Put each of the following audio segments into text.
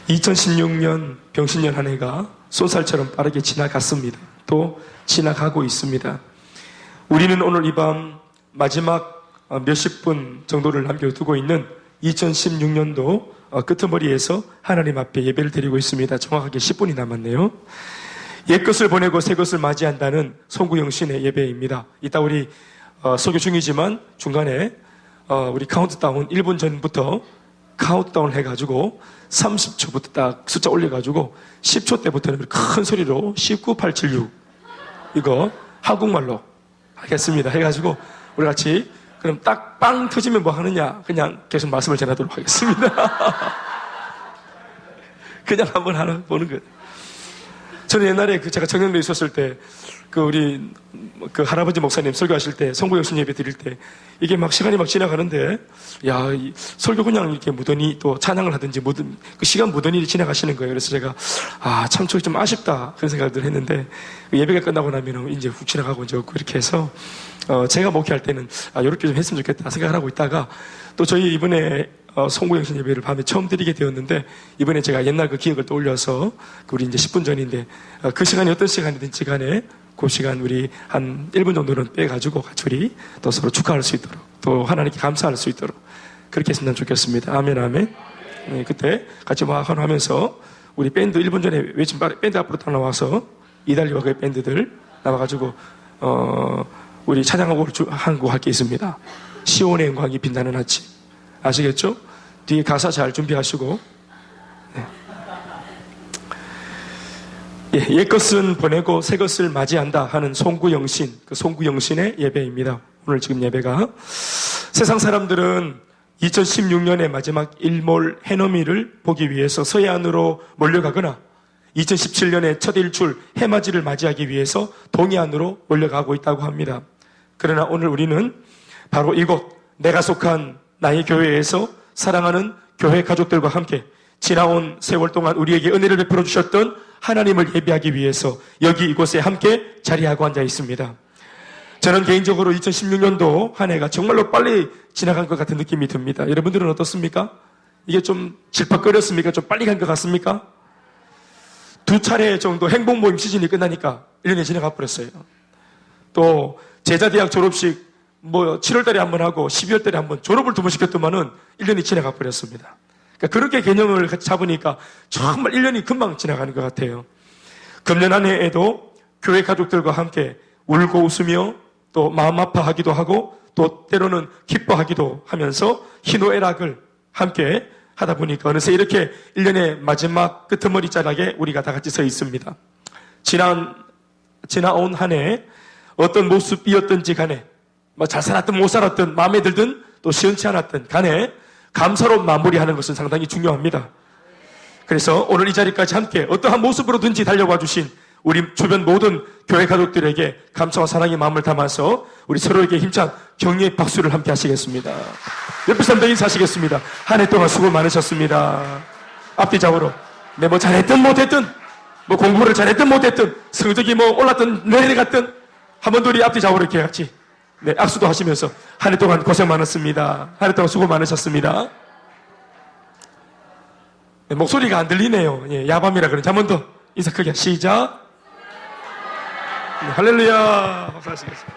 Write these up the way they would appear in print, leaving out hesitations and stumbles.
2016년 병신년 한 해가 쏜살처럼 빠르게 지나갔습니다. 또 지나가고 있습니다. 우리는 오늘 이 밤 마지막 몇십 분 정도를 남겨두고 있는 2016년도 끄트머리에서 하나님 앞에 예배를 드리고 있습니다. 정확하게 10분이 남았네요. 옛것을 보내고 새것을 맞이한다는 송구영신의 예배입니다. 이따 우리 설교 중이지만 중간에 우리 카운트다운 1분 전부터 카운트다운 해가지고 30초부터 딱 숫자 올려가지고 10초 때부터는 큰 소리로 19, 8, 7, 6 이거 한국말로 하겠습니다. 해가지고 우리 같이 그럼 딱 빵 터지면 뭐 하느냐 그냥 계속 말씀을 전하도록 하겠습니다. 그냥 한번 하나 보는 거예요. 저는 옛날에 제가 청년도에 있었을 때 우리 할아버지 목사님 설교하실 때 송구영신 예배 드릴 때 이게 막 시간이 막 지나가는데 이 설교 그냥 이렇게 무던히 또 찬양을 하든지 그 시간 무던히 지나가시는 거예요. 그래서 제가 참 저기 좀 아쉽다 그런 생각을 했는데 예배가 끝나고 나면 이제 훅 지나가고 이제 없고 이렇게 해서 제가 목회할 때는 이렇게 좀 했으면 좋겠다 생각을 하고 있다가 또 저희 이번에 송구영신 예배를 밤에 처음 드리게 되었는데 이번에 제가 옛날 그 기억을 떠올려서 우리 이제 10분 전인데 그 시간이 어떤 시간이든지 간에 그 시간 우리 한 1분 정도는 빼가지고 같이 우리 또 서로 축하할 수 있도록 또 하나님께 감사할 수 있도록 그렇게 했으면 좋겠습니다. 아멘 아멘. 네, 그때 같이 막 하면서 우리 밴드 1분 전에 외친 밴드 앞으로 다 나와서 이달리와 그 밴드들 나와가지고 우리 찬양하고 한 곡 할 게 있습니다. 시온의 영광이 빛나는 아침 아시겠죠? 뒤에 가사 잘 준비하시고 네. 옛것은 보내고 새것을 맞이한다 하는 송구영신 그 송구영신의 예배입니다. 오늘 지금 예배가 세상 사람들은 2016년의 마지막 일몰 해넘이를 보기 위해서 서해안으로 몰려가거나 2017년의 첫 일출 해맞이를 맞이하기 위해서 동해안으로 몰려가고 있다고 합니다. 그러나 오늘 우리는 바로 이곳 내가 속한 나의 교회에서 사랑하는 교회 가족들과 함께 지나온 세월 동안 우리에게 은혜를 베풀어 주셨던 하나님을 예배하기 위해서 여기 이곳에 함께 자리하고 앉아 있습니다. 저는 개인적으로 2016년도 한 해가 정말로 빨리 지나간 것 같은 느낌이 듭니다. 여러분들은 어떻습니까? 이게 좀 질퍽거렸습니까? 좀 빨리 간 것 같습니까? 2차례 정도 행복 모임 시즌이 끝나니까 1년이 지나가 버렸어요. 또 제자대학 졸업식 7월 달에 한 번 하고 12월 달에 한 번 졸업을 2번 시켰더만은 1년이 지나가 버렸습니다. 그러니까 그렇게 개념을 같이 잡으니까 정말 1년이 금방 지나가는 것 같아요. 금년 한 해에도 교회 가족들과 함께 울고 웃으며 또 마음 아파하기도 하고 또 때로는 기뻐하기도 하면서 희노애락을 함께 하다 보니까 어느새 이렇게 1년의 마지막 끄트머리 자락에 우리가 다 같이 서 있습니다. 지나온 한 해 어떤 모습이었든지 간에 잘 살았든 못 살았든 마음에 들든 또 시원치 않았든 간에 감사로 마무리하는 것은 상당히 중요합니다. 그래서 오늘 이 자리까지 함께 어떠한 모습으로든지 달려와 주신 우리 주변 모든 교회 가족들에게 감사와 사랑의 마음을 담아서 우리 서로에게 힘찬 격려의 박수를 함께 하시겠습니다. 옆에 사람들 인사하시겠습니다. 한 해 동안 수고 많으셨습니다. 앞뒤 좌우로 잘했든 못했든 공부를 잘했든 못했든 성적이 올랐든 내려갔든 한번 더 우리 앞뒤 좌우로 이렇게 같이 악수도 하시면서 한 해 동안 고생 많았습니다. 한 해 동안 수고 많으셨습니다. 목소리가 안 들리네요. 야밤이라 그런지 한 번 더 인사 크게 시작. 할렐루야. 박수하시겠습니다.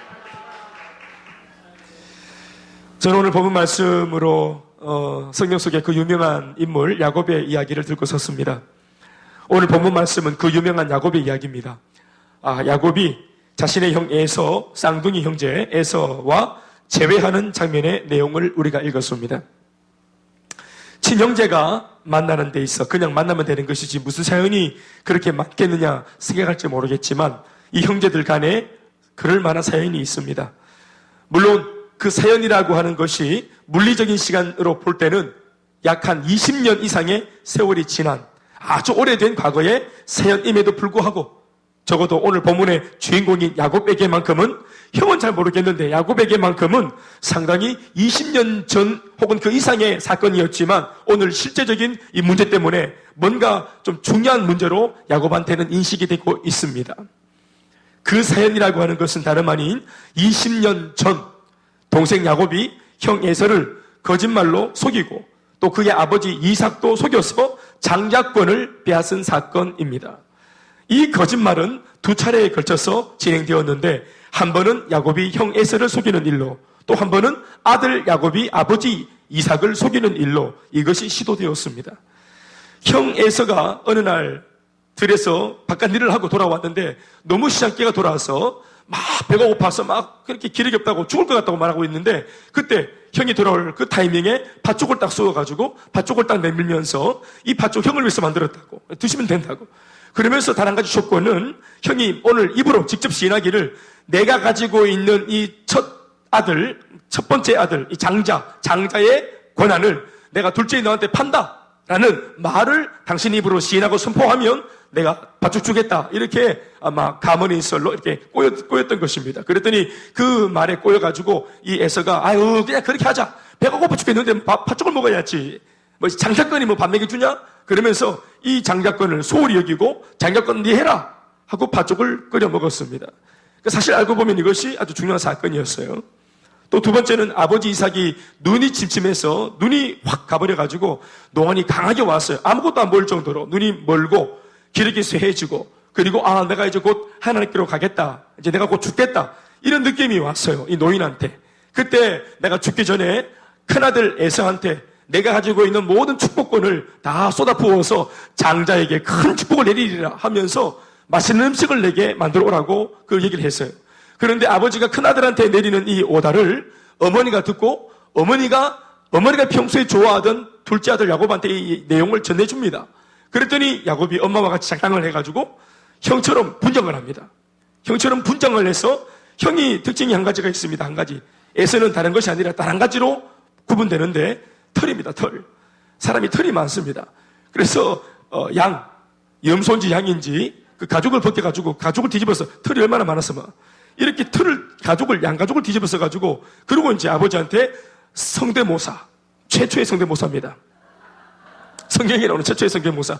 저는 오늘 본문 말씀으로 성경 속의 그 유명한 인물 야곱의 이야기를 들고 섰습니다. 오늘 본문 말씀은 그 유명한 야곱의 이야기입니다. 야곱이 자신의 형 에서, 쌍둥이 형제 에서와 재회하는 장면의 내용을 우리가 읽었습니다. 친형제가 만나는 데 있어 그냥 만나면 되는 것이지 무슨 사연이 그렇게 많겠느냐 생각할지 모르겠지만 이 형제들 간에 그럴 만한 사연이 있습니다. 물론 그 사연이라고 하는 것이 물리적인 시간으로 볼 때는 약 한 20년 이상의 세월이 지난 아주 오래된 과거의 사연임에도 불구하고 적어도 오늘 본문의 주인공인 야곱에게만큼은 형은 잘 모르겠는데 야곱에게만큼은 상당히 20년 전 혹은 그 이상의 사건이었지만 오늘 실제적인 이 문제 때문에 뭔가 좀 중요한 문제로 야곱한테는 인식이 되고 있습니다. 그 사연이라고 하는 것은 다름 아닌 20년 전 동생 야곱이 형 에서를 거짓말로 속이고 또 그의 아버지 이삭도 속여서 장자권을 빼앗은 사건입니다. 이 거짓말은 두 차례에 걸쳐서 진행되었는데 한 번은 야곱이 형 에서를 속이는 일로, 또 한 번은 아들 야곱이 아버지 이삭을 속이는 일로 이것이 시도되었습니다. 형 에서가 어느 날 들에서 바깥 일을 하고 돌아왔는데 너무 시장기가 돌아와서 막 배가 고파서 막 그렇게 기력이 없다고 죽을 것 같다고 말하고 있는데, 그때 형이 돌아올 그 타이밍에 팥죽을 딱 쏘아가지고 팥죽을 딱 내밀면서 이 팥죽 형을 위해서 만들었다고, 드시면 된다고. 그러면서 단 한 가지 조건은 형이 오늘 입으로 직접 시인하기를 내가 가지고 있는 이 첫 번째 아들, 이 장자의 권한을 내가 둘째 너한테 판다라는 말을 당신 입으로 시인하고 선포하면 내가 팥죽 주겠다. 이렇게 아마 가문인설로 이렇게 꼬였던 것입니다. 그랬더니 그 말에 꼬여가지고 이 에서가 아유 그냥 그렇게 하자. 배가 고파 죽겠는데 팥죽을 먹어야지. 뭐 장자권이 뭐 밥 먹여주냐? 그러면서 이 장자권을 소홀히 여기고 장자권 네 해라 하고 팥죽을 끓여 먹었습니다. 사실 알고 보면 이것이 아주 중요한 사건이었어요. 또 두 번째는 아버지 이삭이 눈이 침침해서 눈이 확 가버려가지고 노안이 강하게 왔어요. 아무것도 안 보일 정도로 눈이 멀고 기력이 쇠해지고, 그리고 내가 이제 곧 하나님께로 가겠다, 이제 내가 곧 죽겠다, 이런 느낌이 왔어요, 이 노인한테. 그때 내가 죽기 전에 큰아들 에서한테 내가 가지고 있는 모든 축복권을 다 쏟아부어서 장자에게 큰 축복을 내리리라 하면서 맛있는 음식을 내게 만들어 오라고 그 얘기를 했어요. 그런데 아버지가 큰아들한테 내리는 이 오다를 어머니가 듣고 어머니가 평소에 좋아하던 둘째 아들 야곱한테 이 내용을 전해줍니다. 그랬더니 야곱이 엄마와 같이 장난을 해가지고 형처럼 분장을 합니다. 형처럼 분장을 해서, 형이 특징이 한 가지가 있습니다. 한 가지. 에서는 다른 것이 아니라 단 한 가지로 구분되는데 털입니다. 털. 사람이 털이 많습니다. 그래서 염소인지 양인지 그 가죽을 벗겨가지고 가죽을 뒤집어서 털이 얼마나 많았으면 이렇게 양가죽을 뒤집어서 가지고, 그리고 이제 아버지한테 성대모사, 최초의 성대모사입니다. 성경에 나오는 최초의 성대모사.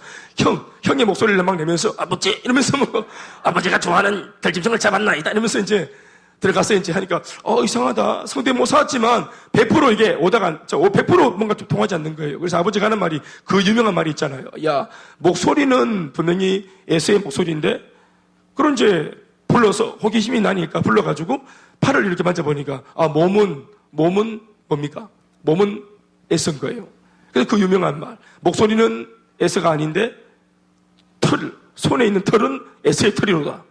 형의 목소리를 막 내면서 아버지 이러면서 뭐 아버지가 좋아하는 들짐승을 잡았나이다 이러면서 이제 들어가서 이제 하니까 이상하다. 성대모사였지만 100% 이게 오다가 100% 뭔가 좀 통하지 않는 거예요. 그래서 아버지가 하는 말이 그 유명한 말이 있잖아요. 야, 목소리는 분명히 에서의 목소리인데 그런 이제 불러서 호기심이 나니까 불러가지고 팔을 이렇게 만져보니까 몸은 뭡니까? 몸은 에서인 거예요. 그래서 그 유명한 말, 목소리는 에서가 아닌데 손에 있는 털은 에서의 털이로다.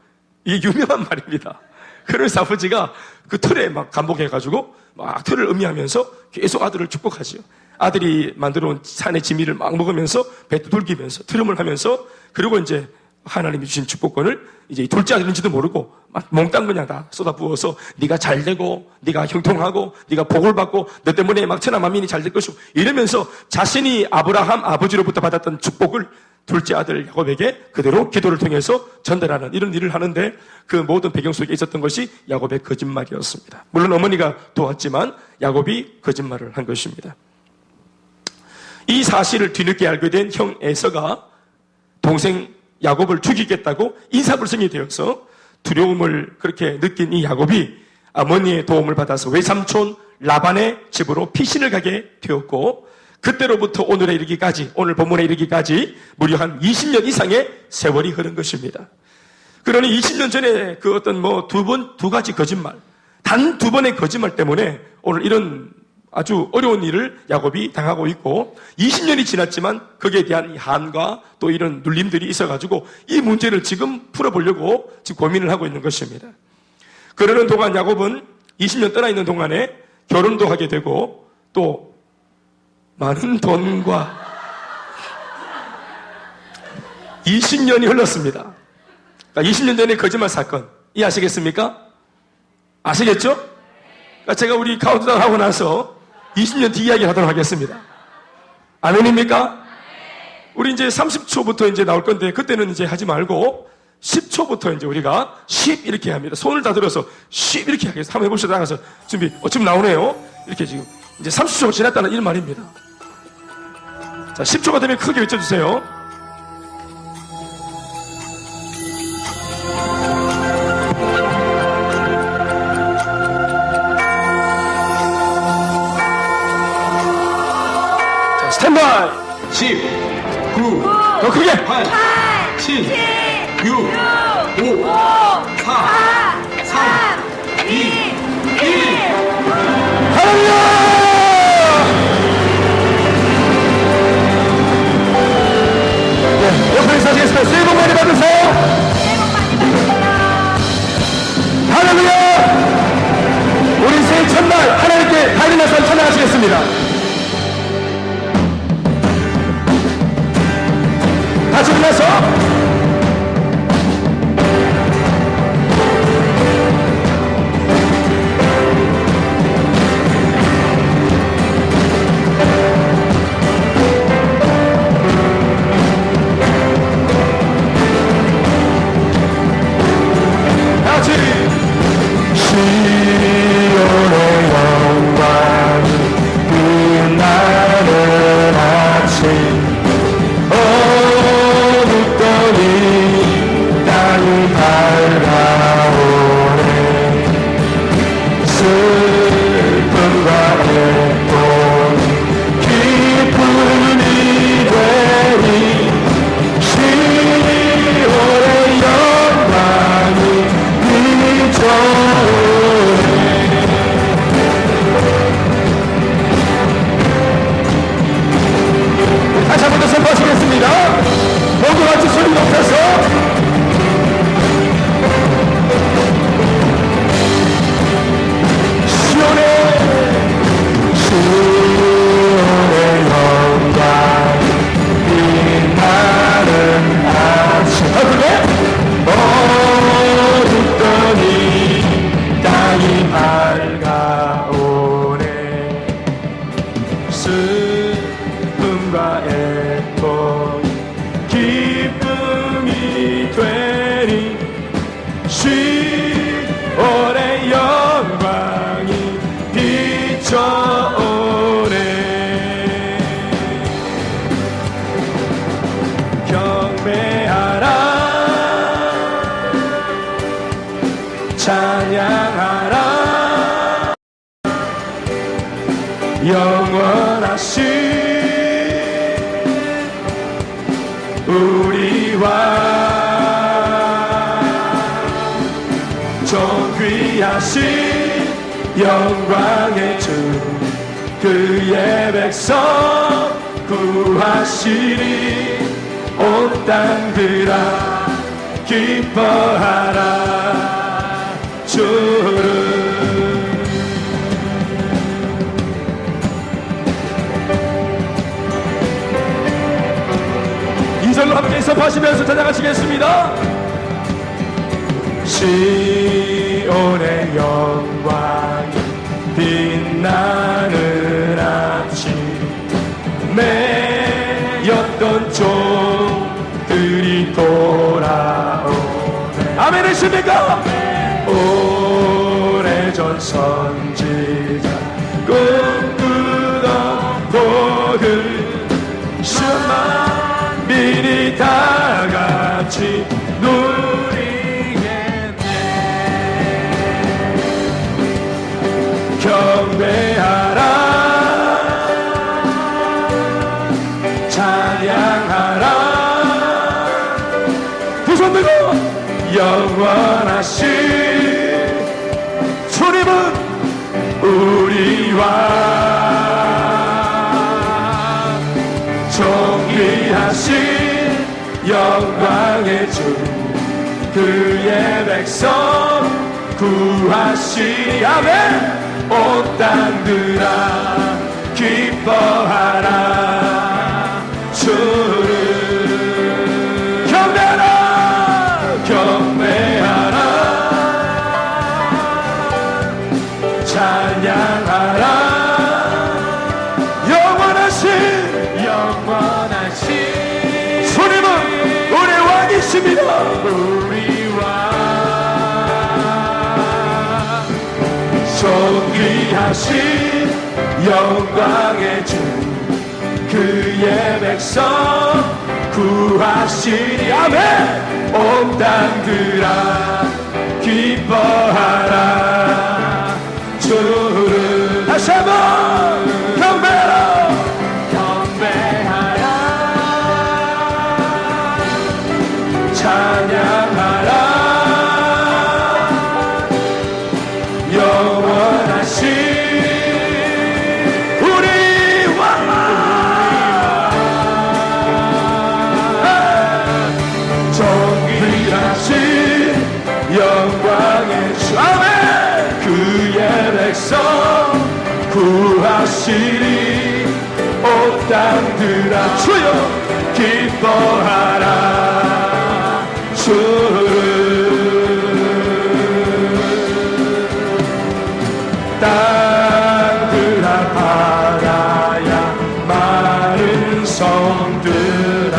이게 유명한 말입니다. 그래서 아버지가 그 털에 막 감복해가지고 막 털을 음미하면서 계속 아들을 축복하지요. 아들이 만들어 온 산의 지미를 막 먹으면서 배 두들기면서 트름을 하면서, 그리고 이제 하나님이 주신 축복권을 이제 둘째 아들인지도 모르고 막 몽땅 그냥 다 쏟아부어서 네가 잘 되고 네가 형통하고 네가 복을 받고 너 때문에 막 천하 만민이 잘 될 것이고 이러면서 자신이 아브라함 아버지로부터 받았던 축복을 둘째 아들 야곱에게 그대로 기도를 통해서 전달하는 이런 일을 하는데, 그 모든 배경 속에 있었던 것이 야곱의 거짓말이었습니다. 물론 어머니가 도왔지만 야곱이 거짓말을 한 것입니다. 이 사실을 뒤늦게 알게 된 형 에서가 동생 야곱을 죽이겠다고 인사불성이 되어서 두려움을 그렇게 느낀 이 야곱이 어머니의 도움을 받아서 외삼촌 라반의 집으로 피신을 가게 되었고, 그때로부터 오늘에 이르기까지, 오늘 본문에 이르기까지 무려 한 20년 이상의 세월이 흐른 것입니다. 그러니 20년 전에 그 어떤 두 가지 거짓말, 단 두 번의 거짓말 때문에 오늘 이런 아주 어려운 일을 야곱이 당하고 있고, 20년이 지났지만 거기에 대한 한과 또 이런 눌림들이 있어가지고 이 문제를 지금 풀어보려고 지금 고민을 하고 있는 것입니다. 그러는 동안 야곱은 20년 떠나 있는 동안에 결혼도 하게 되고 또 많은 돈과 20년이 흘렀습니다. 그러니까 20년 전의 거짓말 사건 이해하시겠습니까? 아시겠죠? 그러니까 제가 우리 카운트다운 하고 나서 20년 뒤 이야기를 하도록 하겠습니다. 아멘입니까? 우리 이제 30초부터 이제 나올 건데 그때는 이제 하지 말고 10초부터 이제 우리가 10 이렇게 합니다. 손을 다 들어서 10 이렇게 하겠습니다. 한번 해봅시다. 나가서 준비. 지금 나오네요. 이렇게 지금 이제 30초가 지났다는 이런 말입니다. 자, 10초가 되면 크게 외쳐주세요. 10, 9, 더 크게 8, 7, 6, 5, 4, 3, 2, 1. 할렐루야! 네, 옆에 인사하시겠습니다. 새해 복 많이 받으세요. 할렐루야! 우리 새해 첫날 하나님께 달인나서 찬양하시겠습니다. 같이 불러서 같이 시온의 영광이 빛나는 아침 어둡더니 땅이 밝아오네 슬픔과 애통 기쁨이 되니 시온의 영광이 비춰오네 다시 한 번 더 선포하시겠습니다. 모두 같이 소리 높여서 시온의 영광 빛나는 아침 그래? 어둡더니 땅이 밝아오네 슬픔과 애통 기쁨이 되니 시온의 영광이 비춰오네 경배하라 찬양하라 영원하신 우리와 존귀하신 영광의 주 그의 백성 구하시리 온 땅들아 기뻐하라 주를 2절로 함께 선포하시면서 찬양하시겠습니다. 시온의 영광이 빛나는 아침 매였던 종들이 돌아오네 아멘이십니까? 오래전 선지자 꿈꾸던 복을 만민이 다 같이 누리겠네 경배하라 찬양하라 두 손 들고 영원하신 주님은 우리와 존귀하신 영광의 주 그의 백성 구하시리 아멘 온 땅들아 기뻐하라 주를 경배하라 경배하라 찬양하라 영원하신 주님은 우리 왕이십니다 우리와 존귀하신 영광의 주 그의 백성 구하시리 아멘 온 땅들아 기뻐하라 주를 다시 한번 경배하라 경배하라 구하시리 온 땅들아 주여 기뻐하라 주를 땅들아 바라야 마른 성들아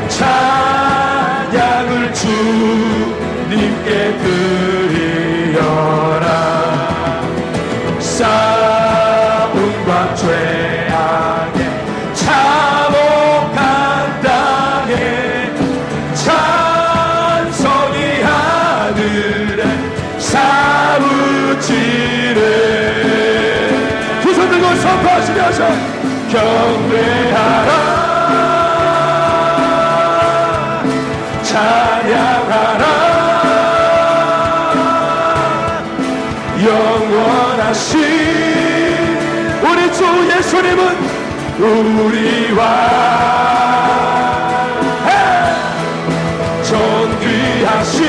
찬양을 주님께 드리어라 싸움과 죄악에 참혹한 땅에 찬송이 하늘에 사무치네 두 손 들고 선포하시면서 경배하라 찬양하라 영원하신 우리 주 예수님은 우리와 존귀하신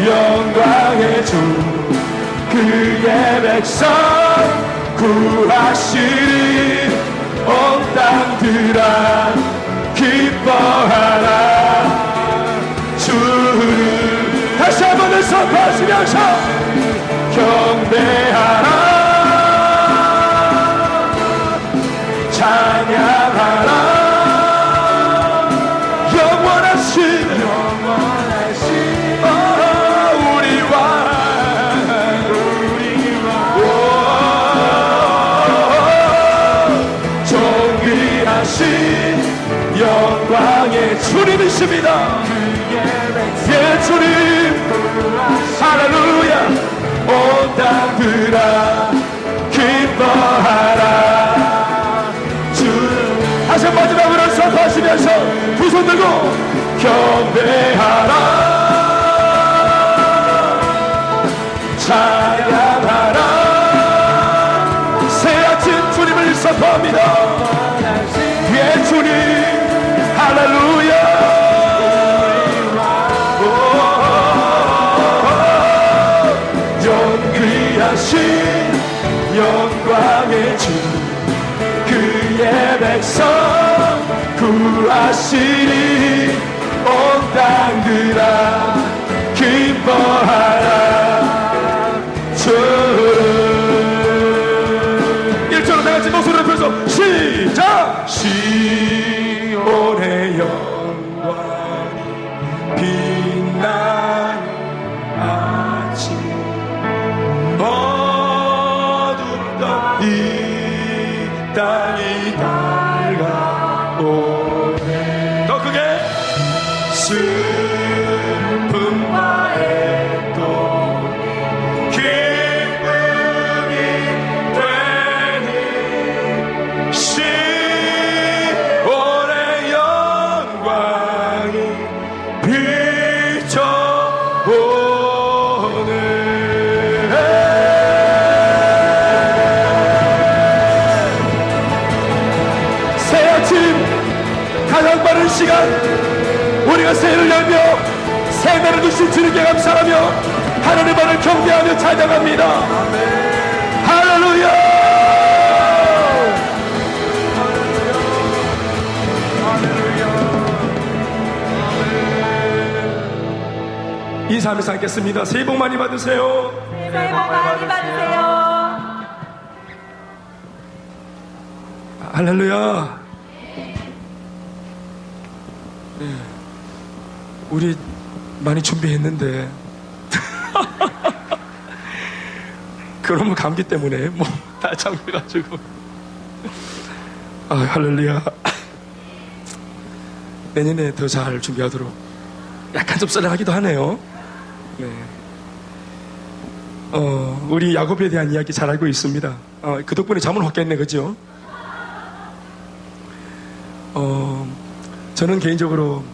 영광의 주 그의 백성 구하시리 온 땅들아 기뻐하라 주를 다시 한번 선포하시면서 경배하라 찬양하라 영원하신 우리와 존귀하신 영광의 주님이십니다 예 주님 할렐루야 온 땅들아 기뻐하라 주 다시 마지막으로 선포하시면서 두 손 들고 경배하라 찬양하라 새 아침 주님을 선포합니다 예 주님 할렐루야 귀하신 영광의 주 그의 백성 구하시리 온 땅들아 기뻐하라 주를 1절로 다같이 목소리를 높여서 시작 시온의 영광이 빛나는 아침 어둡던 이 땅이 밝아오네 더 크게 슬픔과 애도 기쁨이 되니 시온의 영광이 비춰오네 가장 빠른 시간 우리가 새해를 열며 새해를 주신 주님께 감사하며 하나님만을 경배하며 찬양합니다 할렐루야 인사하면서 하겠습니다 새해 복 많이 받으세요 새해 복 많이 받으세요 할렐루야 우리 많이 준비했는데 그러면 감기 때문에 뭐 다 잠겨가지고 할렐루야 내년에 더 잘 준비하도록 약간 좀 썰렁하기도 하네요 네. 우리 야곱에 대한 이야기 잘 알고 있습니다 그 덕분에 잠은 확 깼네 그죠? 저는 개인적으로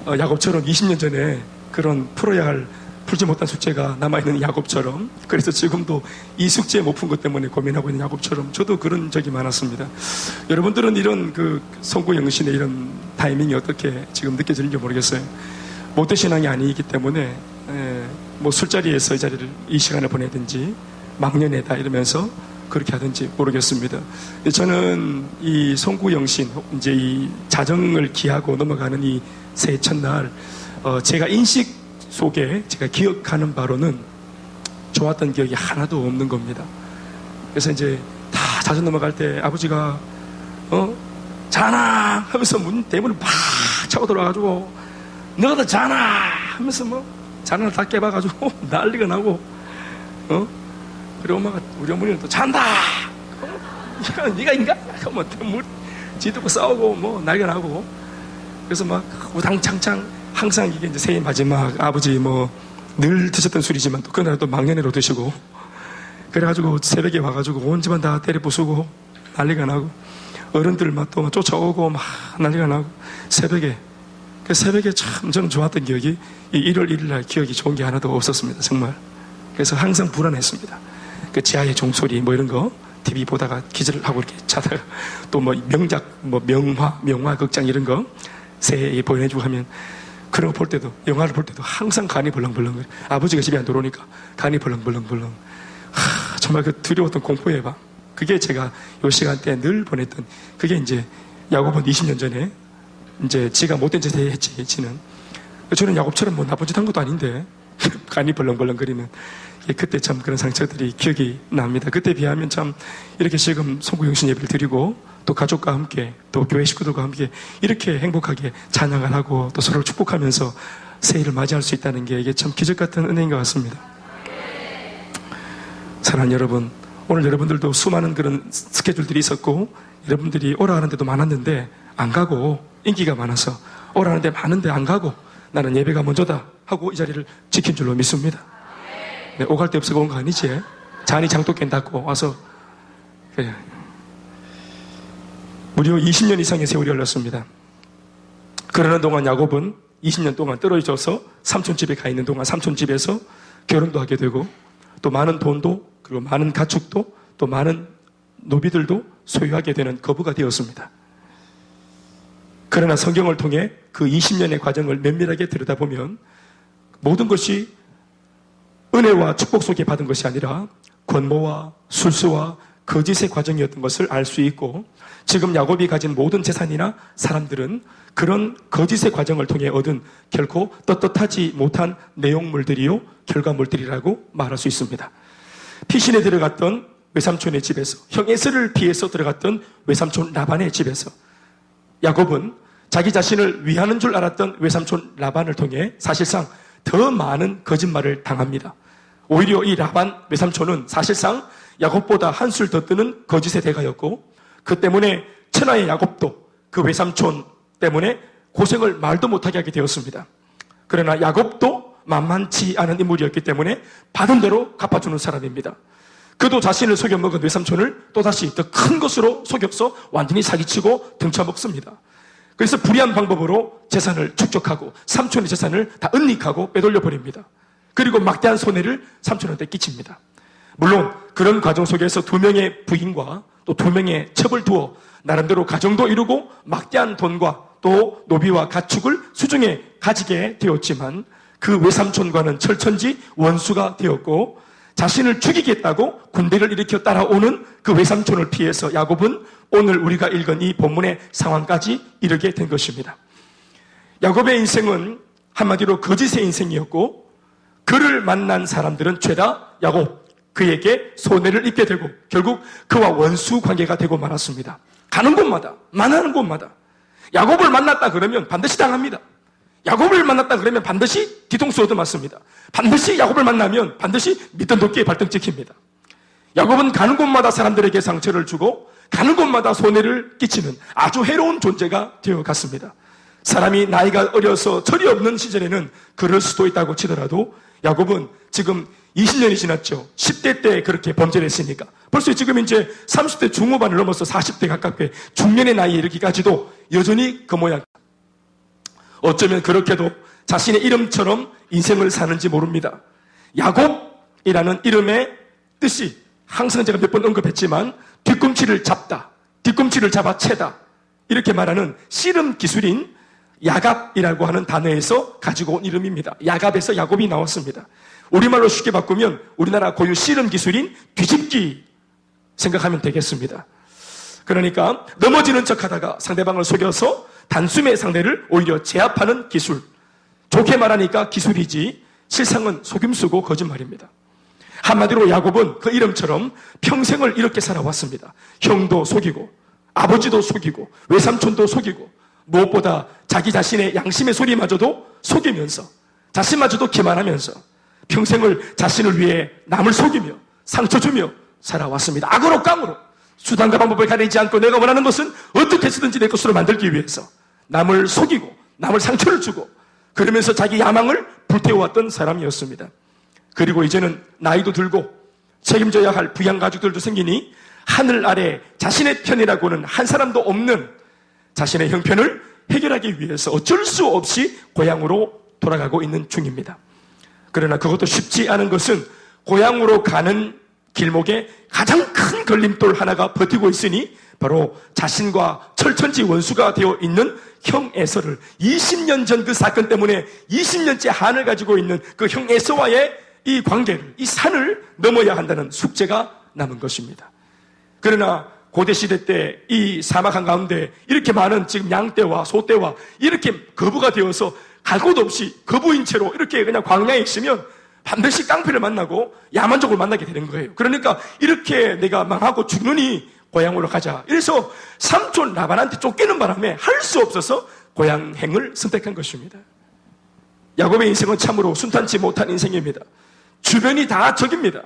야곱처럼 20년 전에 그런 풀어야 할 풀지 못한 숙제가 남아있는 야곱처럼 그래서 지금도 이 숙제 못 푼 것 때문에 고민하고 있는 야곱처럼 저도 그런 적이 많았습니다 여러분들은 이런 그 송구 영신의 이런 타이밍이 어떻게 지금 느껴지는지 모르겠어요 모태신앙이 아니기 때문에 뭐 술자리에서 이 자리를 이 시간을 보내든지 막년회다 이러면서 그렇게 하든지 모르겠습니다. 저는 이 송구영신, 이제 이 자정을 기하고 넘어가는 이 새해 첫날, 제가 인식 속에 제가 기억하는 바로는 좋았던 기억이 하나도 없는 겁니다. 그래서 이제 다 자정 넘어갈 때 아버지가, 자나! 하면서 대문을 팍 차고 들어와가지고, 너도 자나! 하면서 자나를 다 깨봐가지고 난리가 나고, 그리고 엄마가, 우리 어머니는 또 잔다! 네가 인가? 지도고 싸우고 난리가 나고. 그래서 우당창창 항상 이게 이제 새해 마지막 아버지 늘 드셨던 술이지만 또 그날 또 막년회로 드시고. 그래가지고 새벽에 와가지고 온 집안 다 때려 부수고 난리가 나고. 어른들 또 쫓아오고 난리가 나고. 새벽에 참 저는 좋았던 기억이 이 1월 1일 날 기억이 좋은 게 하나도 없었습니다. 정말. 그래서 항상 불안했습니다. 그 지하의 종소리 이런 거 TV 보다가 기절을 하고 이렇게 자다가 또 명작 명화 극장 이런 거 새해에 보내주고 하면 그런 거 볼 때도 영화를 볼 때도 항상 간이 벌렁벌렁. 아버지가 집에 안 들어오니까 간이 벌렁벌렁. 정말 그 두려웠던 공포의 밤. 그게 제가 요 시간대에 늘 보냈던 그게 이제 야곱은 20년 전에 이제 지가 못된 짓 했지, 지는. 저는 야곱처럼 나쁜 짓 한 것도 아닌데, 간이 벌렁벌렁거리는, 그때 참 그런 상처들이 기억이 납니다. 그때 비하면 참 이렇게 지금 송구영신 예배를 드리고, 또 가족과 함께, 또 교회 식구들과 함께 이렇게 행복하게 찬양을 하고, 또 서로를 축복하면서 새해를 맞이할 수 있다는 게 이게 참 기적 같은 은혜인 것 같습니다. 사랑하는 여러분, 오늘 여러분들도 수많은 그런 스케줄들이 있었고, 여러분들이 오라 하는데도 많았는데, 안 가고, 인기가 많아서 오라는데 많은데 안 가고 나는 예배가 먼저다 하고 이 자리를 지킨 줄로 믿습니다. 네, 오갈 데 없어서 온 거 아니지? 잔이 장독견 닫고 와서 그래. 무려 20년 이상의 세월이 흘렀습니다. 그러는 동안 야곱은 20년 동안 떨어져서 삼촌 집에 가 있는 동안 삼촌 집에서 결혼도 하게 되고 또 많은 돈도 그리고 많은 가축도 또 많은 노비들도 소유하게 되는 거부가 되었습니다. 그러나 성경을 통해 그 20년의 과정을 면밀하게 들여다보면 모든 것이 은혜와 축복 속에 받은 것이 아니라 권모와 술수와 거짓의 과정이었던 것을 알 수 있고 지금 야곱이 가진 모든 재산이나 사람들은 그런 거짓의 과정을 통해 얻은 결코 떳떳하지 못한 내용물들이요 결과물들이라고 말할 수 있습니다. 피신에 들어갔던 외삼촌의 집에서 형 에서를 피해서 들어갔던 외삼촌 라반의 집에서 야곱은 자기 자신을 위하는 줄 알았던 외삼촌 라반을 통해 사실상 더 많은 거짓말을 당합니다. 오히려 이 라반 외삼촌은 사실상 야곱보다 한술 더 뜨는 거짓의 대가였고 그 때문에 천하의 야곱도 그 외삼촌 때문에 고생을 말도 못하게 하게 되었습니다. 그러나 야곱도 만만치 않은 인물이었기 때문에 받은 대로 갚아주는 사람입니다. 그도 자신을 속여먹은 외삼촌을 또다시 더 큰 것으로 속여서 완전히 사기치고 등쳐먹습니다. 그래서 불의한 방법으로 재산을 축적하고 삼촌의 재산을 다 은닉하고 빼돌려버립니다. 그리고 막대한 손해를 삼촌한테 끼칩니다. 물론 그런 과정 속에서 2명의 부인과 또 2명의 첩을 두어 나름대로 가정도 이루고 막대한 돈과 또 노비와 가축을 수중에 가지게 되었지만 그 외삼촌과는 철천지 원수가 되었고 자신을 죽이겠다고 군대를 일으켜 따라오는 그 외삼촌을 피해서 야곱은 오늘 우리가 읽은 이 본문의 상황까지 이르게 된 것입니다. 야곱의 인생은 한마디로 거짓의 인생이었고 그를 만난 사람들은 죄다 야곱, 그에게 손해를 입게 되고 결국 그와 원수 관계가 되고 말았습니다. 가는 곳마다, 만나는 곳마다 야곱을 만났다 그러면 반드시 당합니다. 야곱을 만났다 그러면 반드시 뒤통수 얻어맞습니다. 반드시 야곱을 만나면 반드시 밑던 도끼에 발등 찍힙니다. 야곱은 가는 곳마다 사람들에게 상처를 주고 가는 곳마다 손해를 끼치는 아주 해로운 존재가 되어갔습니다. 사람이 나이가 어려서 철이 없는 시절에는 그럴 수도 있다고 치더라도 야곱은 지금 20년이 지났죠. 10대 때 그렇게 범죄를 했으니까 벌써 지금 이제 30대 중후반을 넘어서 40대 가깝게 중년의 나이에 이르기까지도 여전히 그 모양. 어쩌면 그렇게도 자신의 이름처럼 인생을 사는지 모릅니다. 야곱이라는 이름의 뜻이 항상 제가 몇 번 언급했지만 뒤꿈치를 잡다, 뒤꿈치를 잡아채다 이렇게 말하는 씨름 기술인 야갑이라고 하는 단어에서 가지고 온 이름입니다. 야갑에서 야곱이 나왔습니다. 우리말로 쉽게 바꾸면 우리나라 고유 씨름 기술인 뒤집기 생각하면 되겠습니다. 그러니까 넘어지는 척하다가 상대방을 속여서 단숨에 상대를 오히려 제압하는 기술. 좋게 말하니까 기술이지 실상은 속임수고 거짓말입니다. 한마디로 야곱은 그 이름처럼 평생을 이렇게 살아왔습니다. 형도 속이고 아버지도 속이고 외삼촌도 속이고 무엇보다 자기 자신의 양심의 소리마저도 속이면서 자신마저도 기만하면서 평생을 자신을 위해 남을 속이며 상처 주며 살아왔습니다. 악으로 깡으로 수단과 방법을 가리지 않고 내가 원하는 것은 어떻게 해서든지 내 것으로 만들기 위해서 남을 속이고 남을 상처를 주고 그러면서 자기 야망을 불태워왔던 사람이었습니다. 그리고 이제는 나이도 들고 책임져야 할 부양가족들도 생기니 하늘 아래 자신의 편이라고는 한 사람도 없는 자신의 형편을 해결하기 위해서 어쩔 수 없이 고향으로 돌아가고 있는 중입니다. 그러나 그것도 쉽지 않은 것은 고향으로 가는 길목에 가장 큰 걸림돌 하나가 버티고 있으니 바로 자신과 철천지 원수가 되어 있는 형 에서를 20년 전 그 사건 때문에 20년째 한을 가지고 있는 그 형 에서와의 이 관계를, 이 산을 넘어야 한다는 숙제가 남은 것입니다. 그러나 고대시대 때 이 사막 한가운데 이렇게 많은 지금 양떼와 소떼와 이렇게 거부가 되어서 갈 곳 없이 거부인 채로 이렇게 그냥 광야에 있으면 반드시 깡패를 만나고 야만족을 만나게 되는 거예요. 그러니까 이렇게 내가 망하고 죽느니 고향으로 가자. 이래서 삼촌 라반한테 쫓기는 바람에 할 수 없어서 고향행을 선택한 것입니다. 야곱의 인생은 참으로 순탄치 못한 인생입니다. 주변이 다 적입니다.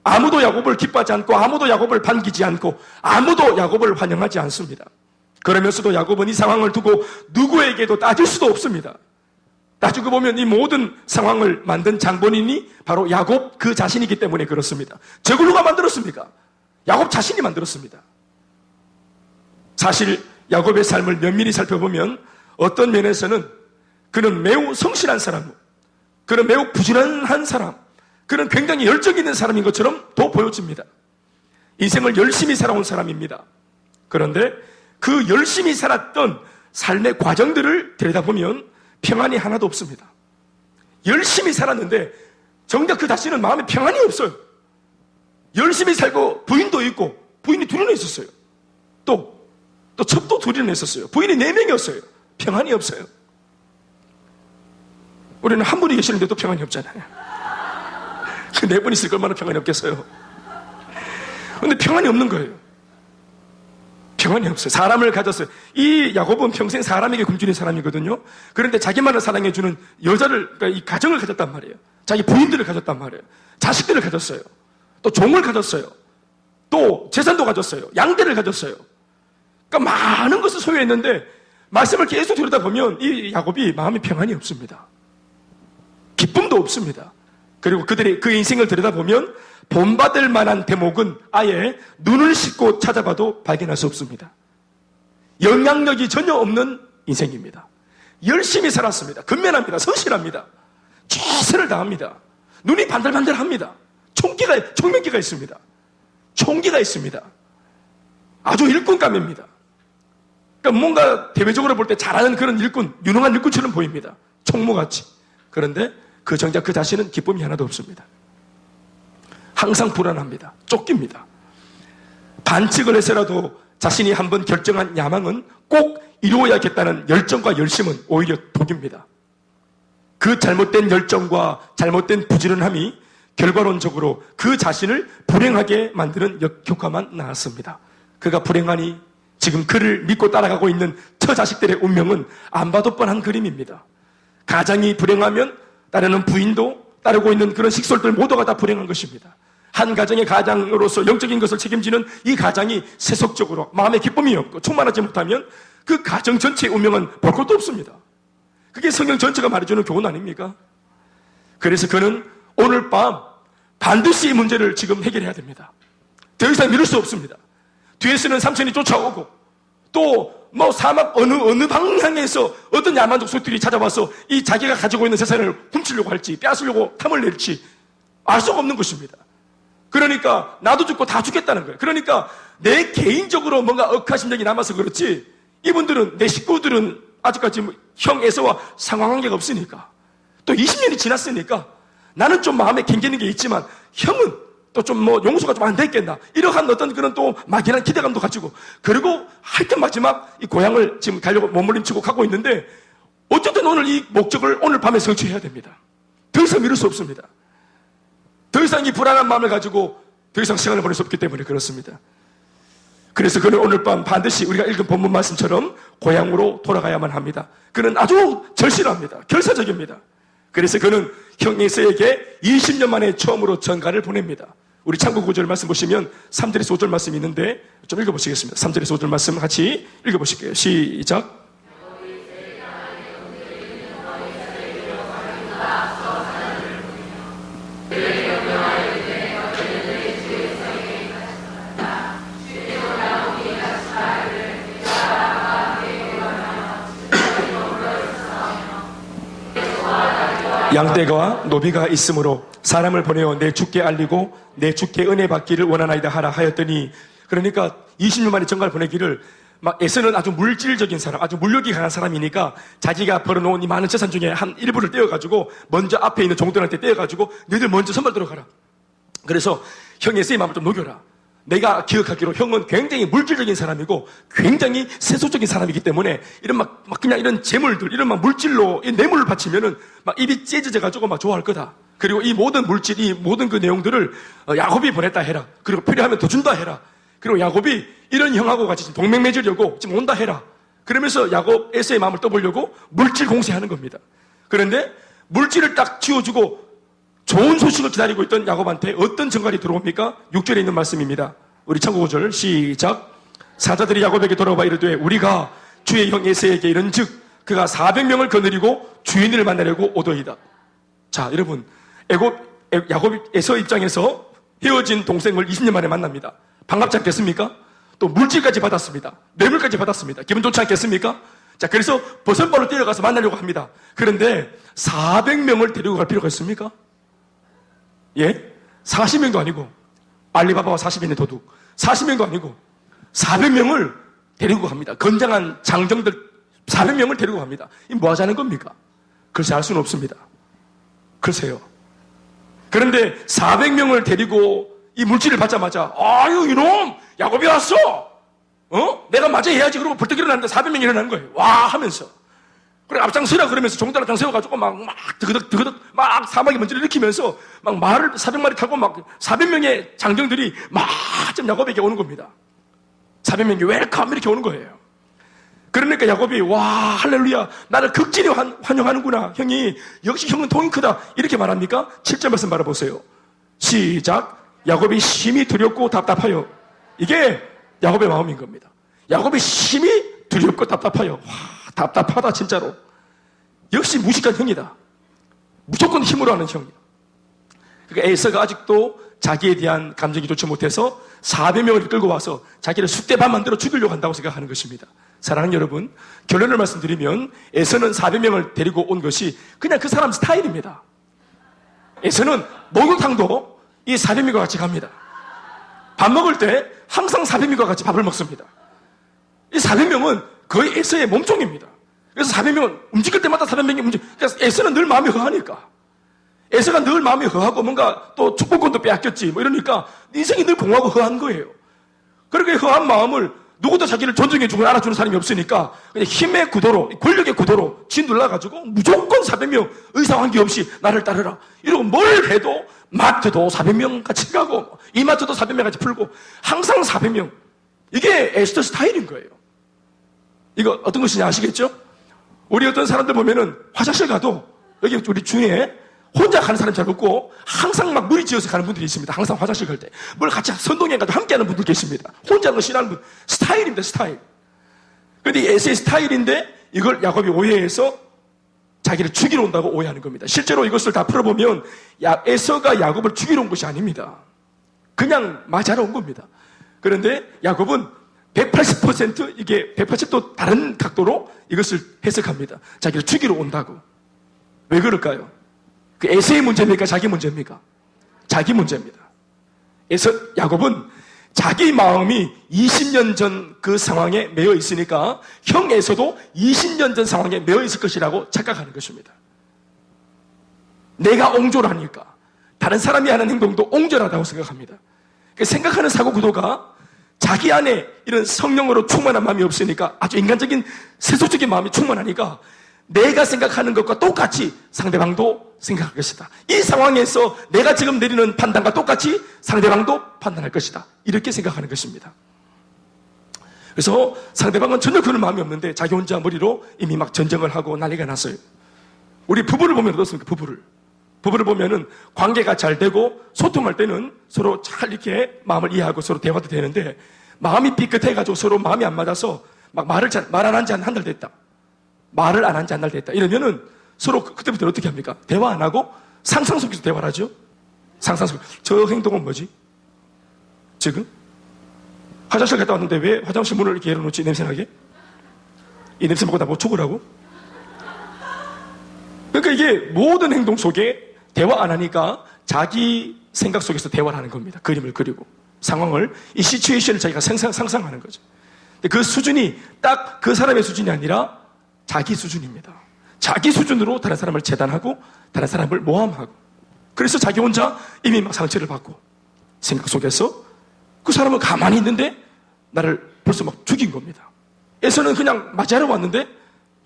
아무도 야곱을 기뻐하지 않고 아무도 야곱을 반기지 않고 아무도 야곱을 환영하지 않습니다. 그러면서도 야곱은 이 상황을 두고 누구에게도 따질 수도 없습니다. 따지고 보면 이 모든 상황을 만든 장본인이 바로 야곱 그 자신이기 때문에 그렇습니다. 저걸 누가 만들었습니까? 야곱 자신이 만들었습니다. 사실 야곱의 삶을 면밀히 살펴보면 어떤 면에서는 그는 매우 성실한 사람, 그는 매우 부지런한 사람, 그는 굉장히 열정 있는 사람인 것처럼 더 보여집니다. 인생을 열심히 살아온 사람입니다. 그런데 그 열심히 살았던 삶의 과정들을 들여다보면 평안이 하나도 없습니다. 열심히 살았는데 정작 그 자신은 마음에 평안이 없어요. 열심히 살고 부인도 있고 부인이 둘이나 있었어요. 또 첩도 둘이나 있었어요. 부인이 4명이었어요. 평안이 없어요. 우리는 한 분이 계시는데도 평안이 없잖아요. 4분 있을 거 얼마나 평안이 없겠어요. 그런데 평안이 없는 거예요. 평안이 없어요. 사람을 가졌어요. 이 야곱은 평생 사람에게 굶주린 사람이거든요. 그런데 자기만을 사랑해주는 여자를, 그러니까 이 가정을 가졌단 말이에요. 자기 부인들을 가졌단 말이에요. 자식들을 가졌어요. 또 종을 가졌어요. 또 재산도 가졌어요. 양떼를 가졌어요. 그러니까 많은 것을 소유했는데 말씀을 계속 들여다보면 이 야곱이 마음에 평안이 없습니다. 기쁨도 없습니다. 그리고 그들의 그 인생을 들여다보면 본받을 만한 대목은 아예 눈을 씻고 찾아봐도 발견할 수 없습니다. 영향력이 전혀 없는 인생입니다. 열심히 살았습니다. 근면합니다. 성실합니다. 최선을 다합니다. 눈이 반들반들합니다. 총명기가 있습니다. 총기가 있습니다. 아주 일꾼감입니다. 그러니까 뭔가 대외적으로 볼 때 잘하는 그런 일꾼, 유능한 일꾼처럼 보입니다. 총무같이. 그런데 정작 그 자신은 기쁨이 하나도 없습니다. 항상 불안합니다. 쫓깁니다. 반칙을 해서라도 자신이 한번 결정한 야망은 꼭 이루어야겠다는 열정과 열심은 오히려 독입니다. 그 잘못된 열정과 잘못된 부지런함이 결과론적으로 그 자신을 불행하게 만드는 역효과만 나왔습니다. 그가 불행하니 지금 그를 믿고 따라가고 있는 처자식들의 운명은 안 봐도 뻔한 그림입니다. 가장이 불행하면 따르는 부인도 따르고 있는 그런 식솔들 모두가 다 불행한 것입니다. 한 가정의 가장으로서 영적인 것을 책임지는 이 가장이 세속적으로 마음에 기쁨이 없고 충만하지 못하면 그 가정 전체의 운명은 볼 것도 없습니다. 그게 성경 전체가 말해주는 교훈 아닙니까? 그래서 그는 오늘 밤 반드시 이 문제를 지금 해결해야 됩니다. 더 이상 미룰 수 없습니다. 뒤에서는 삼촌이 쫓아오고 또 사막 어느 방향에서 어떤 야만족 소들이 찾아와서 이 자기가 가지고 있는 재산을 훔치려고 할지 빼앗으려고 탐을 낼지 알 수가 없는 것입니다. 그러니까 나도 죽고 다 죽겠다는 거예요. 그러니까 내 개인적으로 뭔가 억하심정이 남아서 그렇지 이분들은 내 식구들은 아직까지 형 에서와 상황관계가 없으니까 또 20년이 지났으니까 나는 좀 마음에 갱기는 게 있지만 형은 또 좀 뭐 용서가 좀 안 됐겠나. 이러한 어떤 그런 또 막연한 기대감도 가지고. 그리고 하여튼 마지막 이 고향을 지금 가려고 몸부림치고 가고 있는데 어쨌든 오늘 이 목적을 오늘 밤에 성취해야 됩니다. 더 이상 미룰 수 없습니다. 더 이상 이 불안한 마음을 가지고 더 이상 시간을 보낼 수 없기 때문에 그렇습니다. 그래서 그는 오늘 밤 반드시 우리가 읽은 본문 말씀처럼 고향으로 돌아가야만 합니다. 그는 아주 절실합니다. 결사적입니다. 그래서 그는 형 에서에게 20년 만에 처음으로 전가를 보냅니다. 우리 창고 9절 말씀 보시면 3절에서 5절 말씀이 있는데 좀 읽어보시겠습니다. 3절에서 5절 말씀 같이 읽어보실게요. 시작. 양떼가 노비가 있으므로 사람을 보내어 내 주께 알리고 내 주께 은혜 받기를 원하나이다 하라 하였더니, 그러니까 20년 만에 전가를 보내기를 막 에서는 아주 물질적인 사람, 아주 물욕이 강한 사람이니까 자기가 벌어놓은 이 많은 재산 중에 한 일부를 떼어가지고 먼저 앞에 있는 종들한테 떼어가지고 너희들 먼저 선발 들어가라. 그래서 형 에서의 마음을 좀 녹여라. 내가 기억하기로 형은 굉장히 물질적인 사람이고 굉장히 세속적인 사람이기 때문에 이런 막 그냥 이런 재물들, 이런 막 물질로 이 뇌물을 바치면은 막 입이 째져져가지고 막 좋아할 거다. 그리고 이 모든 물질, 이 모든 그 내용들을 야곱이 보냈다 해라. 그리고 필요하면 더 준다 해라. 그리고 야곱이 이런 형하고 같이 동맹 맺으려고 지금 온다 해라. 그러면서 야곱 에서의 마음을 떠보려고 물질 공세하는 겁니다. 그런데 물질을 딱 지어주고 좋은 소식을 기다리고 있던 야곱한테 어떤 전갈이 들어옵니까? 6절에 있는 말씀입니다. 우리 창고 9절 시작. 사자들이 야곱에게 돌아와 이르되 우리가 주의 형 에서에게 이른즉 그가 400명을 거느리고 주인을 만나려고 오더이다. 자, 여러분, 야곱 에서 입장에서 헤어진 동생을 20년 만에 만납니다. 반갑지 않겠습니까? 또 물질까지 받았습니다. 뇌물까지 받았습니다. 기분 좋지 않겠습니까? 자, 그래서 버선발로 뛰어가서 만나려고 합니다. 그런데 400명을 데리고 갈 필요가 있습니까? 예? 40명도 아니고, 알리바바와 40인의 도둑, 40명도 아니고, 400명을 데리고 갑니다. 건장한 장정들 400명을 데리고 갑니다. 이 뭐 하자는 겁니까? 글쎄 알 수는 없습니다. 글쎄요. 그런데 400명을 데리고 이 물질을 받자마자, 아유, 이놈! 야곱이 왔어! 내가 맞이해야지. 그러고 벌떡 일어났는데 400명이 일어나는 거예요. 와! 하면서. 그래, 앞장서라 그러면서 종들 앞장서가지고 막 드그덕 막 사막에 먼지를 일으키면서 막 말을 400마리 타고 막 400명의 장정들이 막 좀 야곱에게 오는 겁니다. 400명이 웰컴 이렇게 오는 거예요. 그러니까 야곱이 와, 할렐루야, 나를 극진히 환영하는구나. 형이, 역시 형은 통이 크다. 이렇게 말합니까? 7절 말씀 바라보세요. 시작. 야곱이 심히 두렵고 답답하여. 이게 야곱의 마음인 겁니다. 야곱이 심히 두렵고 답답하여. 와, 답답하다 진짜로. 역시 무식한 형이다. 무조건 힘으로 하는 형이다. 그러니까 에서가 아직도 자기에 대한 감정이 좋지 못해서 400명을 끌고 와서 자기를 숫대밥 만들어 죽이려고 한다고 생각하는 것입니다. 사랑하는 여러분, 결론을 말씀드리면 에서는 400명을 데리고 온 것이 그냥 그 사람 스타일입니다. 에서는 목욕탕도 이 400명과 같이 갑니다. 밥 먹을 때 항상 400명과 같이 밥을 먹습니다. 이 400명은 거의 에서의 몸종입니다. 그래서 400명은 움직일 때마다 400명이 그래서 에서는 늘 마음이 허하니까. 에서가 늘 마음이 허하고 뭔가 또 축복권도 빼앗겼지 뭐 이러니까 인생이 늘 공허하고 허한 거예요. 그렇게 허한 마음을 누구도 자기를 존중해주고 알아주는 사람이 없으니까 그냥 힘의 구도로, 권력의 구도로 짓눌러가지고 무조건 400명 의사 관계없이 나를 따르라. 이러고 뭘 해도 마트도 400명 같이 가고 이마트도 400명 같이 풀고 항상 400명. 이게 에스더 스타일인 거예요. 이거 어떤 것이냐 아시겠죠? 우리 어떤 사람들 보면은 화장실 가도 여기 우리 중에 혼자 가는 사람 잘 없고 항상 막 무리 지어서 가는 분들이 있습니다. 항상 화장실 갈 때. 뭘 같이 선동에 가도 함께 하는 분들 계십니다. 혼자 하는 거 싫어하는 분. 스타일입니다, 스타일. 그런데 이 에서의 스타일인데 이걸 야곱이 오해해서 자기를 죽이러 온다고 오해하는 겁니다. 실제로 이것을 다 풀어보면 에서가 야곱을 죽이러 온 것이 아닙니다. 그냥 맞아러 온 겁니다. 그런데 야곱은 180% 이게 180도 다른 각도로 이것을 해석합니다. 자기를 죽이러 온다고. 왜 그럴까요? 그 에서의 문제입니까? 자기 문제입니까? 자기 문제입니다. 야곱은 자기 마음이 20년 전 그 상황에 매여 있으니까 형 에서도 20년 전 상황에 매여 있을 것이라고 착각하는 것입니다. 내가 옹졸하니까, 다른 사람이 하는 행동도 옹졸하다고 생각합니다. 생각하는 사고 구도가 자기 안에 이런 성령으로 충만한 마음이 없으니까, 아주 인간적인 세속적인 마음이 충만하니까 내가 생각하는 것과 똑같이 상대방도 생각할 것이다. 이 상황에서 내가 지금 내리는 판단과 똑같이 상대방도 판단할 것이다. 이렇게 생각하는 것입니다. 그래서 상대방은 전혀 그런 마음이 없는데 자기 혼자 머리로 이미 막 전쟁을 하고 난리가 났어요. 우리 부부를 보면 어떻습니까? 부부를 보면은 관계가 잘 되고 소통할 때는 서로 잘 이렇게 마음을 이해하고 서로 대화도 되는데, 마음이 삐끗해가지고 서로 마음이 안 맞아서 막 말 안 한 지 한 달 됐다. 말을 안 한 지 한 달 됐다. 이러면은 서로 그때부터 어떻게 합니까? 대화 안 하고 상상 속에서 대화를 하죠? 상상 속. 저 행동은 뭐지? 지금? 화장실 갔다 왔는데 왜 화장실 문을 이렇게 열어놓지? 냄새나게? 이 냄새 맡고 나 뭐 죽으라고? 그러니까 이게 모든 행동 속에 대화 안 하니까 자기 생각 속에서 대화를 하는 겁니다. 그림을 그리고 상황을, 이 시츄에이션을 자기가 상상하는 거죠. 근데 그 수준이 딱 그 사람의 수준이 아니라 자기 수준입니다. 자기 수준으로 다른 사람을 재단하고 다른 사람을 모함하고, 그래서 자기 혼자 이미 막 상처를 받고 생각 속에서 그 사람은 가만히 있는데 나를 벌써 막 죽인 겁니다. 에서는 그냥 맞이하러 왔는데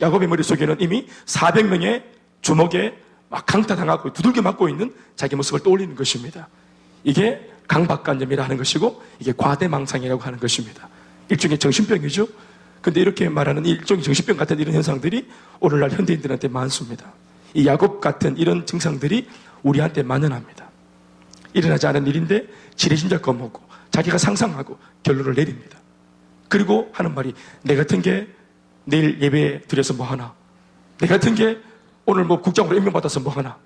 야곱의 머릿속에는 이미 400명의 주먹에 막 강타당하고 두들겨 맞고 있는 자기 모습을 떠올리는 것입니다. 이게 강박관념이라 하는 것이고, 이게 과대망상이라고 하는 것입니다. 일종의 정신병이죠. 근데 이렇게 말하는 일종의 정신병 같은 이런 현상들이 오늘날 현대인들한테 많습니다. 이 야곱 같은 이런 증상들이 우리한테 만연합니다. 일어나지 않은 일인데 지레짐작 겁먹고 자기가 상상하고 결론을 내립니다. 그리고 하는 말이, 내 같은 게 내일 예배 드려서 뭐 하나, 내 같은 게 오늘 뭐 국장으로 임명받아서 뭐 하나,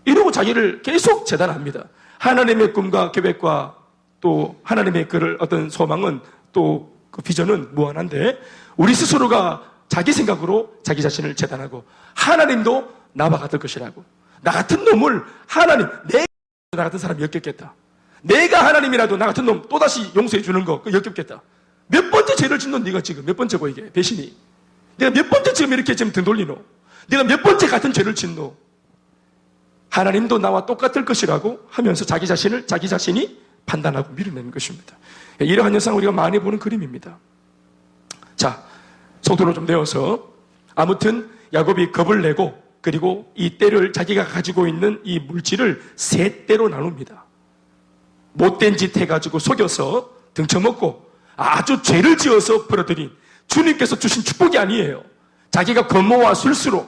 이러고 자기를 계속 재단합니다. 하나님의 꿈과 계획과 또 하나님의 그를 어떤 소망은, 또 그 비전은 무한한데, 우리 스스로가 자기 생각으로 자기 자신을 재단하고, 하나님도 나와 같을 것이라고, 나 같은 놈을 하나님, 내가 나 같은 사람이 역겹겠다, 내가 하나님이라도 나 같은 놈 또다시 용서해 주는 거 그거 역겹겠다. 몇 번째 죄를 짓노? 네가 지금 몇 번째고, 이게 배신이, 내가 몇 번째 지금 이렇게 지금 등 돌리노? 내가 몇 번째 같은 죄를 짓노? 하나님도 나와 똑같을 것이라고 하면서 자기 자신이 판단하고 밀어내는 것입니다. 이러한 현상 우리가 많이 보는 그림입니다. 자, 속도를 좀 내어서, 아무튼 야곱이 겁을 내고, 그리고 이 때를, 자기가 가지고 있는 이 물질을 세 때로 나눕니다. 못된 짓 해가지고 속여서 등쳐먹고 아주 죄를 지어서 벌어들인, 주님께서 주신 축복이 아니에요. 자기가 거모와 술수로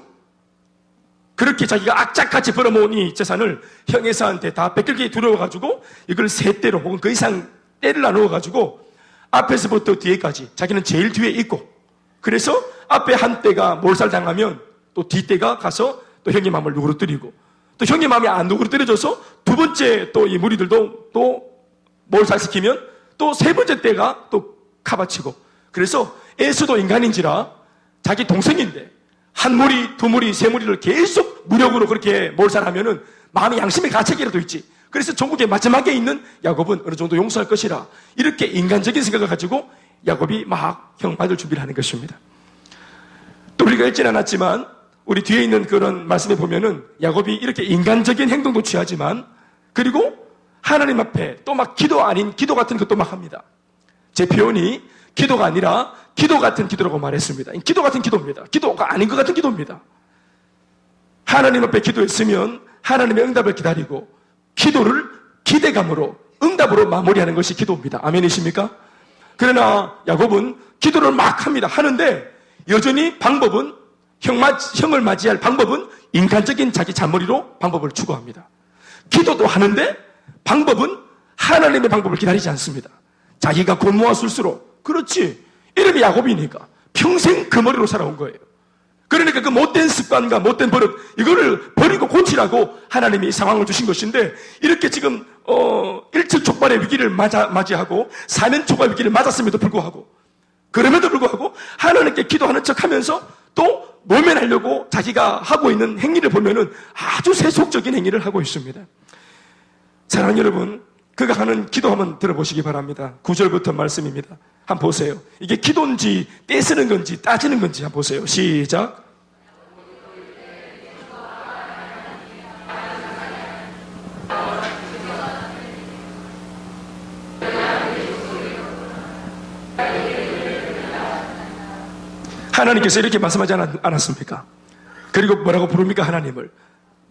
그렇게 자기가 악착같이 벌어모은 이 재산을 형제사한테 다 뺏기기 두려워가지고 이걸 세 때로 혹은 그 이상 때를 나누어가지고 앞에서부터 뒤에까지 자기는 제일 뒤에 있고, 그래서 앞에 한 때가 몰살당하면 또 뒷때가 가서 또 형의 마음을 누그러뜨리고, 또 형의 마음이 안 누그러뜨려져서 두 번째 또 이 무리들도 또 몰살시키면 또 세 번째 때가 또 카바치고, 그래서 에서도 인간인지라 자기 동생인데 한 무리, 두 무리, 세 무리를 계속 무력으로 그렇게 몰살하면은 마음의 양심의 가책이라도 있지. 그래서 전국의 마지막에 있는 야곱은 어느 정도 용서할 것이라, 이렇게 인간적인 생각을 가지고 야곱이 막 형 받을 준비를 하는 것입니다. 또 우리가 읽진 않았지만 우리 뒤에 있는 그런 말씀에 보면은 야곱이 이렇게 인간적인 행동도 취하지만, 그리고 하나님 앞에 또 막 기도 아닌 기도 같은 것도 막 합니다. 제 표현이 기도가 아니라 기도 같은 기도라고 말했습니다. 기도 같은 기도입니다. 기도가 아닌 것 같은 기도입니다. 하나님 앞에 기도했으면 하나님의 응답을 기다리고 기도를 기대감으로, 응답으로 마무리하는 것이 기도입니다. 아멘이십니까? 그러나 야곱은 기도를 막 합니다. 하는데 여전히 방법은, 형을 맞이할 방법은 인간적인 자기 잔머리로 방법을 추구합니다. 기도도 하는데 방법은 하나님의 방법을 기다리지 않습니다. 자기가 고모와 술수로, 그렇지, 이름이 야곱이니까 평생 그 머리로 살아온 거예요. 그러니까 그 못된 습관과 못된 버릇, 이거를 버리고 고치라고 하나님이 상황을 주신 것인데, 이렇게 지금 일측촉발의 위기를 맞이하고 사면초가 위기를 맞았음에도 불구하고, 그럼에도 불구하고 하나님께 기도하는 척하면서 또 모면하려고 자기가 하고 있는 행위를 보면은 아주 세속적인 행위를 하고 있습니다. 사랑하는 여러분, 그가 하는 기도 한번 들어보시기 바랍니다. 9절부터 말씀입니다. 한번 보세요. 이게 기도인지 떼쓰는 건지 따지는 건지 한번 보세요. 시작. 하나님께서 이렇게 말씀하지 않았습니까? 그리고 뭐라고 부릅니까? 하나님을.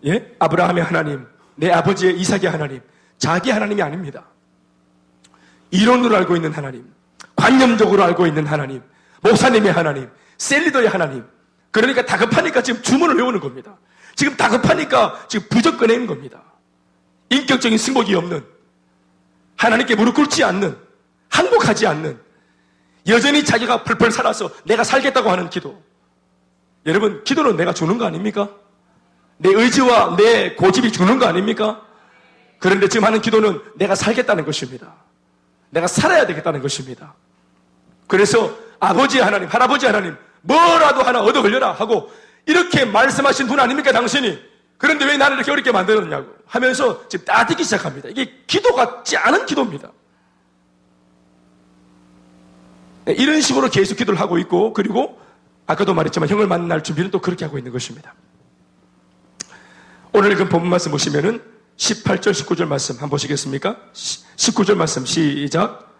예? 아브라함의 하나님, 내 아버지의 이삭의 하나님, 자기 하나님이 아닙니다. 이론으로 알고 있는 하나님, 관념적으로 알고 있는 하나님, 목사님의 하나님, 셀리더의 하나님. 그러니까 다급하니까 지금 주문을 외우는 겁니다. 지금 다급하니까 지금 부적 꺼내는 겁니다. 인격적인 승복이 없는, 하나님께 무릎 꿇지 않는, 항복하지 않는, 여전히 자기가 펄펄 살아서 내가 살겠다고 하는 기도. 여러분, 기도는 내가 주는 거 아닙니까? 내 의지와 내 고집이 주는 거 아닙니까? 그런데 지금 하는 기도는 내가 살겠다는 것입니다. 내가 살아야 되겠다는 것입니다. 그래서 아버지 하나님, 할아버지 하나님, 뭐라도 하나 얻어 걸려라 하고 이렇게 말씀하신 분 아닙니까, 당신이? 그런데 왜 나를 이렇게 어렵게 만들었냐고 하면서 지금 따지기 시작합니다. 이게 기도 같지 않은 기도입니다. 이런 식으로 계속 기도를 하고 있고, 그리고 아까도 말했지만 형을 만날 준비는 또 그렇게 하고 있는 것입니다. 오늘 읽은 본문 말씀 보시면은 18절, 19절 말씀 한번 보시겠습니까? 19절 말씀 시작.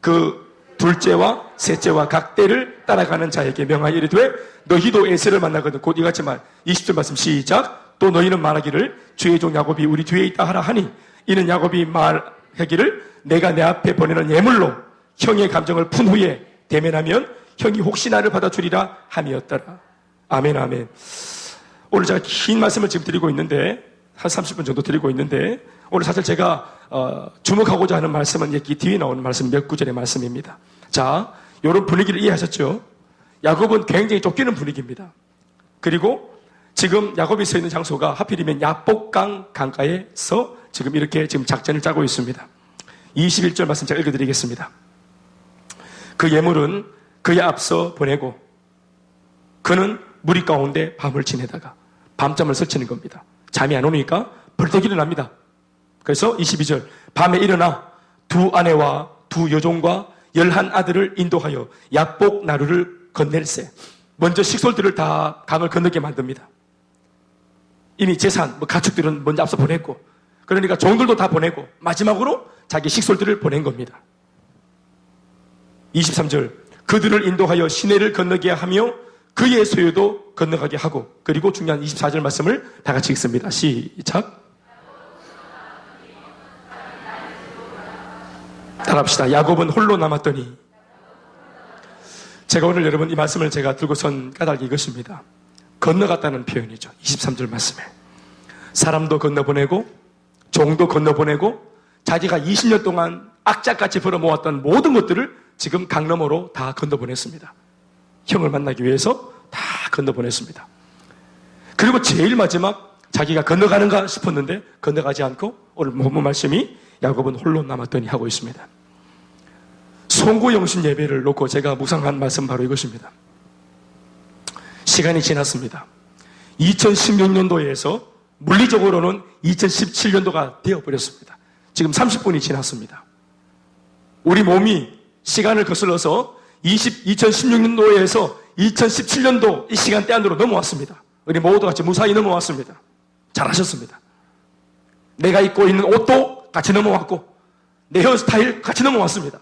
그 둘째와 셋째와 각 때를 따라가는 자에게 명하여 이르되 너희도 에서를 만나거든 곧 이같이 말. 20절 말씀 시작. 또 너희는 말하기를 주의 종 야곱이 우리 뒤에 있다 하라 하니 이는 야곱이 말하기를 내가 내 앞에 보내는 예물로 형의 감정을 푼 후에 대면하면 형이 혹시 나를 받아주리라 함이었더라. 아멘, 아멘. 오늘 제가 긴 말씀을 지금 드리고 있는데 한 30분 정도 드리고 있는데 오늘 사실 제가 주목하고자 하는 말씀은 여기 뒤에 나오는 말씀 몇 구절의 말씀입니다. 자, 이런 분위기를 이해하셨죠? 야곱은 굉장히 쫓기는 분위기입니다. 그리고 지금 야곱이 서 있는 장소가 하필이면 야복강 강가에서 지금 이렇게 지금 작전을 짜고 있습니다. 21절 말씀 제가 읽어드리겠습니다. 그 예물은 그의 앞서 보내고 그는 무리 가운데 밤을 지내다가 밤잠을 설치는 겁니다. 잠이 안 오니까 벌떡 일어납니다. 그래서 22절 밤에 일어나 두 아내와 두 여종과 11 아들을 인도하여 야복 나루를 건넬세. 먼저 식솔들을 다 강을 건너게 만듭니다. 이미 재산, 가축들은 먼저 앞서 보냈고 그러니까 종들도 다 보내고 마지막으로 자기 식솔들을 보낸 겁니다. 23절 그들을 인도하여 시내를 건너게 하며 그의 소유도 건너가게 하고 그리고 중요한 24절 말씀을 다 같이 읽습니다. 시작. 따라합시다. 야곱은 홀로 남았더니. 제가 오늘 여러분 이 말씀을 제가 들고 선 까닭이 이것입니다. 건너갔다는 표현이죠. 23절 말씀에 사람도 건너보내고 종도 건너보내고 자기가 20년 동안 악착같이 벌어모았던 모든 것들을 지금 강 너머로 다 건너보냈습니다. 형을 만나기 위해서 다 건너보냈습니다. 그리고 제일 마지막 자기가 건너가는가 싶었는데 건너가지 않고 오늘 본문 말씀이 야곱은 홀로 남았더니 하고 있습니다. 송구영신 예배를 놓고 제가 묵상한 말씀 바로 이것입니다. 시간이 지났습니다. 2016년도에서 물리적으로는 2017년도가 되어버렸습니다. 지금 30분이 지났습니다. 우리 몸이 시간을 거슬러서 2016년도에서 2017년도 이 시간대 안으로 넘어왔습니다. 우리 모두 같이 무사히 넘어왔습니다. 잘하셨습니다. 내가 입고 있는 옷도 같이 넘어왔고 내 헤어스타일 같이 넘어왔습니다.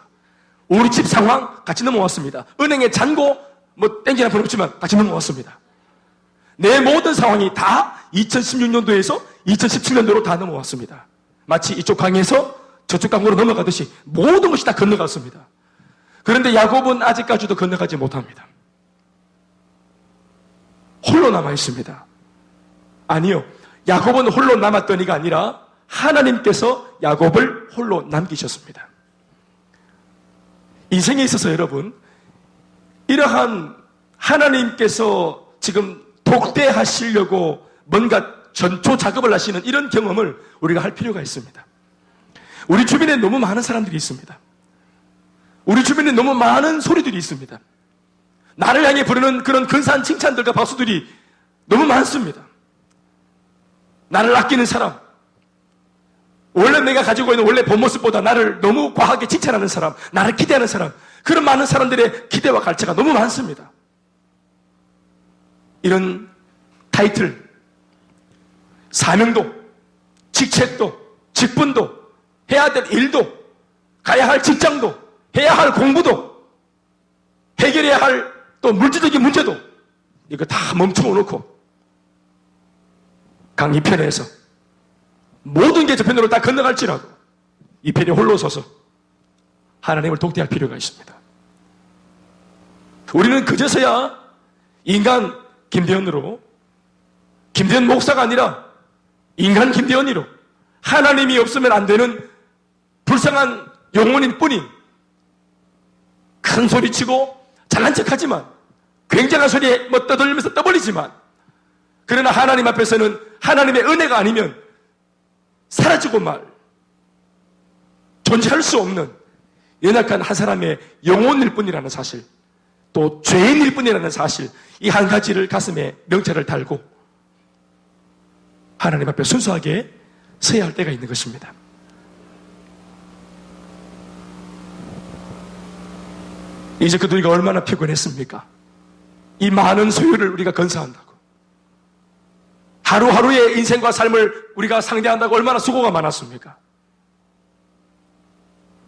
우리 집 상황 같이 넘어왔습니다. 은행에 잔고 땡기나 부럽지만 같이 넘어왔습니다. 내 모든 상황이 다 2016년도에서 2017년도로 다 넘어왔습니다. 마치 이쪽 강에서 저쪽 강으로 넘어가듯이 모든 것이 다 건너갔습니다. 그런데 야곱은 아직까지도 건너가지 못합니다. 홀로 남아 있습니다. 아니요. 야곱은 홀로 남았더니가 아니라 하나님께서 야곱을 홀로 남기셨습니다. 인생에 있어서 여러분, 이러한 하나님께서 지금 독대하시려고 뭔가 전초 작업을 하시는 이런 경험을 우리가 할 필요가 있습니다. 우리 주변에 너무 많은 사람들이 있습니다. 우리 주변에 너무 많은 소리들이 있습니다. 나를 향해 부르는 그런 근사한 칭찬들과 박수들이 너무 많습니다. 나를 아끼는 사람, 원래 내가 가지고 있는 원래 본 모습보다 나를 너무 과하게 칭찬하는 사람, 나를 기대하는 사람, 그런 많은 사람들의 기대와 갈채가 너무 많습니다. 이런 타이틀, 사명도, 직책도, 직분도, 해야 될 일도, 가야 할 직장도, 해야 할 공부도, 해결해야 할 또 물질적인 문제도 이거 다 멈추어 놓고 강 이편에서 모든 게 저편으로 다 건너갈지라도 이 편에 홀로 서서 하나님을 독대할 필요가 있습니다. 우리는 그제서야 인간 김대현으로, 김대현 목사가 아니라 인간 김대현이로 하나님이 없으면 안 되는 불쌍한 영혼인 뿐인, 큰 소리치고 잘난 척하지만 굉장한 소리에 떠들면서 떠벌리지만 그러나 하나님 앞에서는 하나님의 은혜가 아니면 사라지고 말 존재할 수 없는 연약한 한 사람의 영혼일 뿐이라는 사실, 또 죄인일 뿐이라는 사실, 이 한 가지를 가슴에 명찰을 달고 하나님 앞에 순수하게 서야 할 때가 있는 것입니다. 이제 그도 우리가 얼마나 피곤했습니까? 이 많은 소유를 우리가 건사한다고, 하루하루의 인생과 삶을 우리가 상대한다고 얼마나 수고가 많았습니까?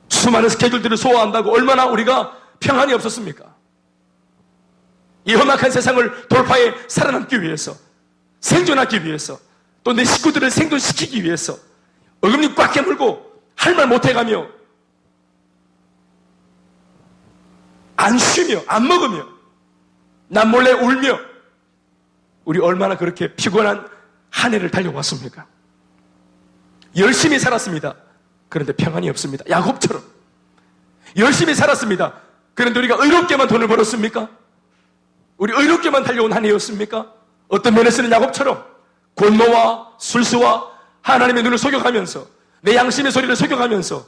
수많은 스케줄들을 소화한다고 얼마나 우리가 평안이 없었습니까? 이 험악한 세상을 돌파해 살아남기 위해서, 생존하기 위해서, 또 내 식구들을 생존시키기 위해서 어금니 꽉 깨물고 할 말 못해가며 안 쉬며 안 먹으며 남몰래 울며 우리 얼마나 그렇게 피곤한 한 해를 달려왔습니까? 열심히 살았습니다. 그런데 평안이 없습니다. 야곱처럼 열심히 살았습니다. 그런데 우리가 의롭게만 돈을 벌었습니까? 우리 의롭게만 달려온 한 해였습니까? 어떤 면에서는 야곱처럼 권모와 술수와 하나님의 눈을 속여가면서 내 양심의 소리를 속여가면서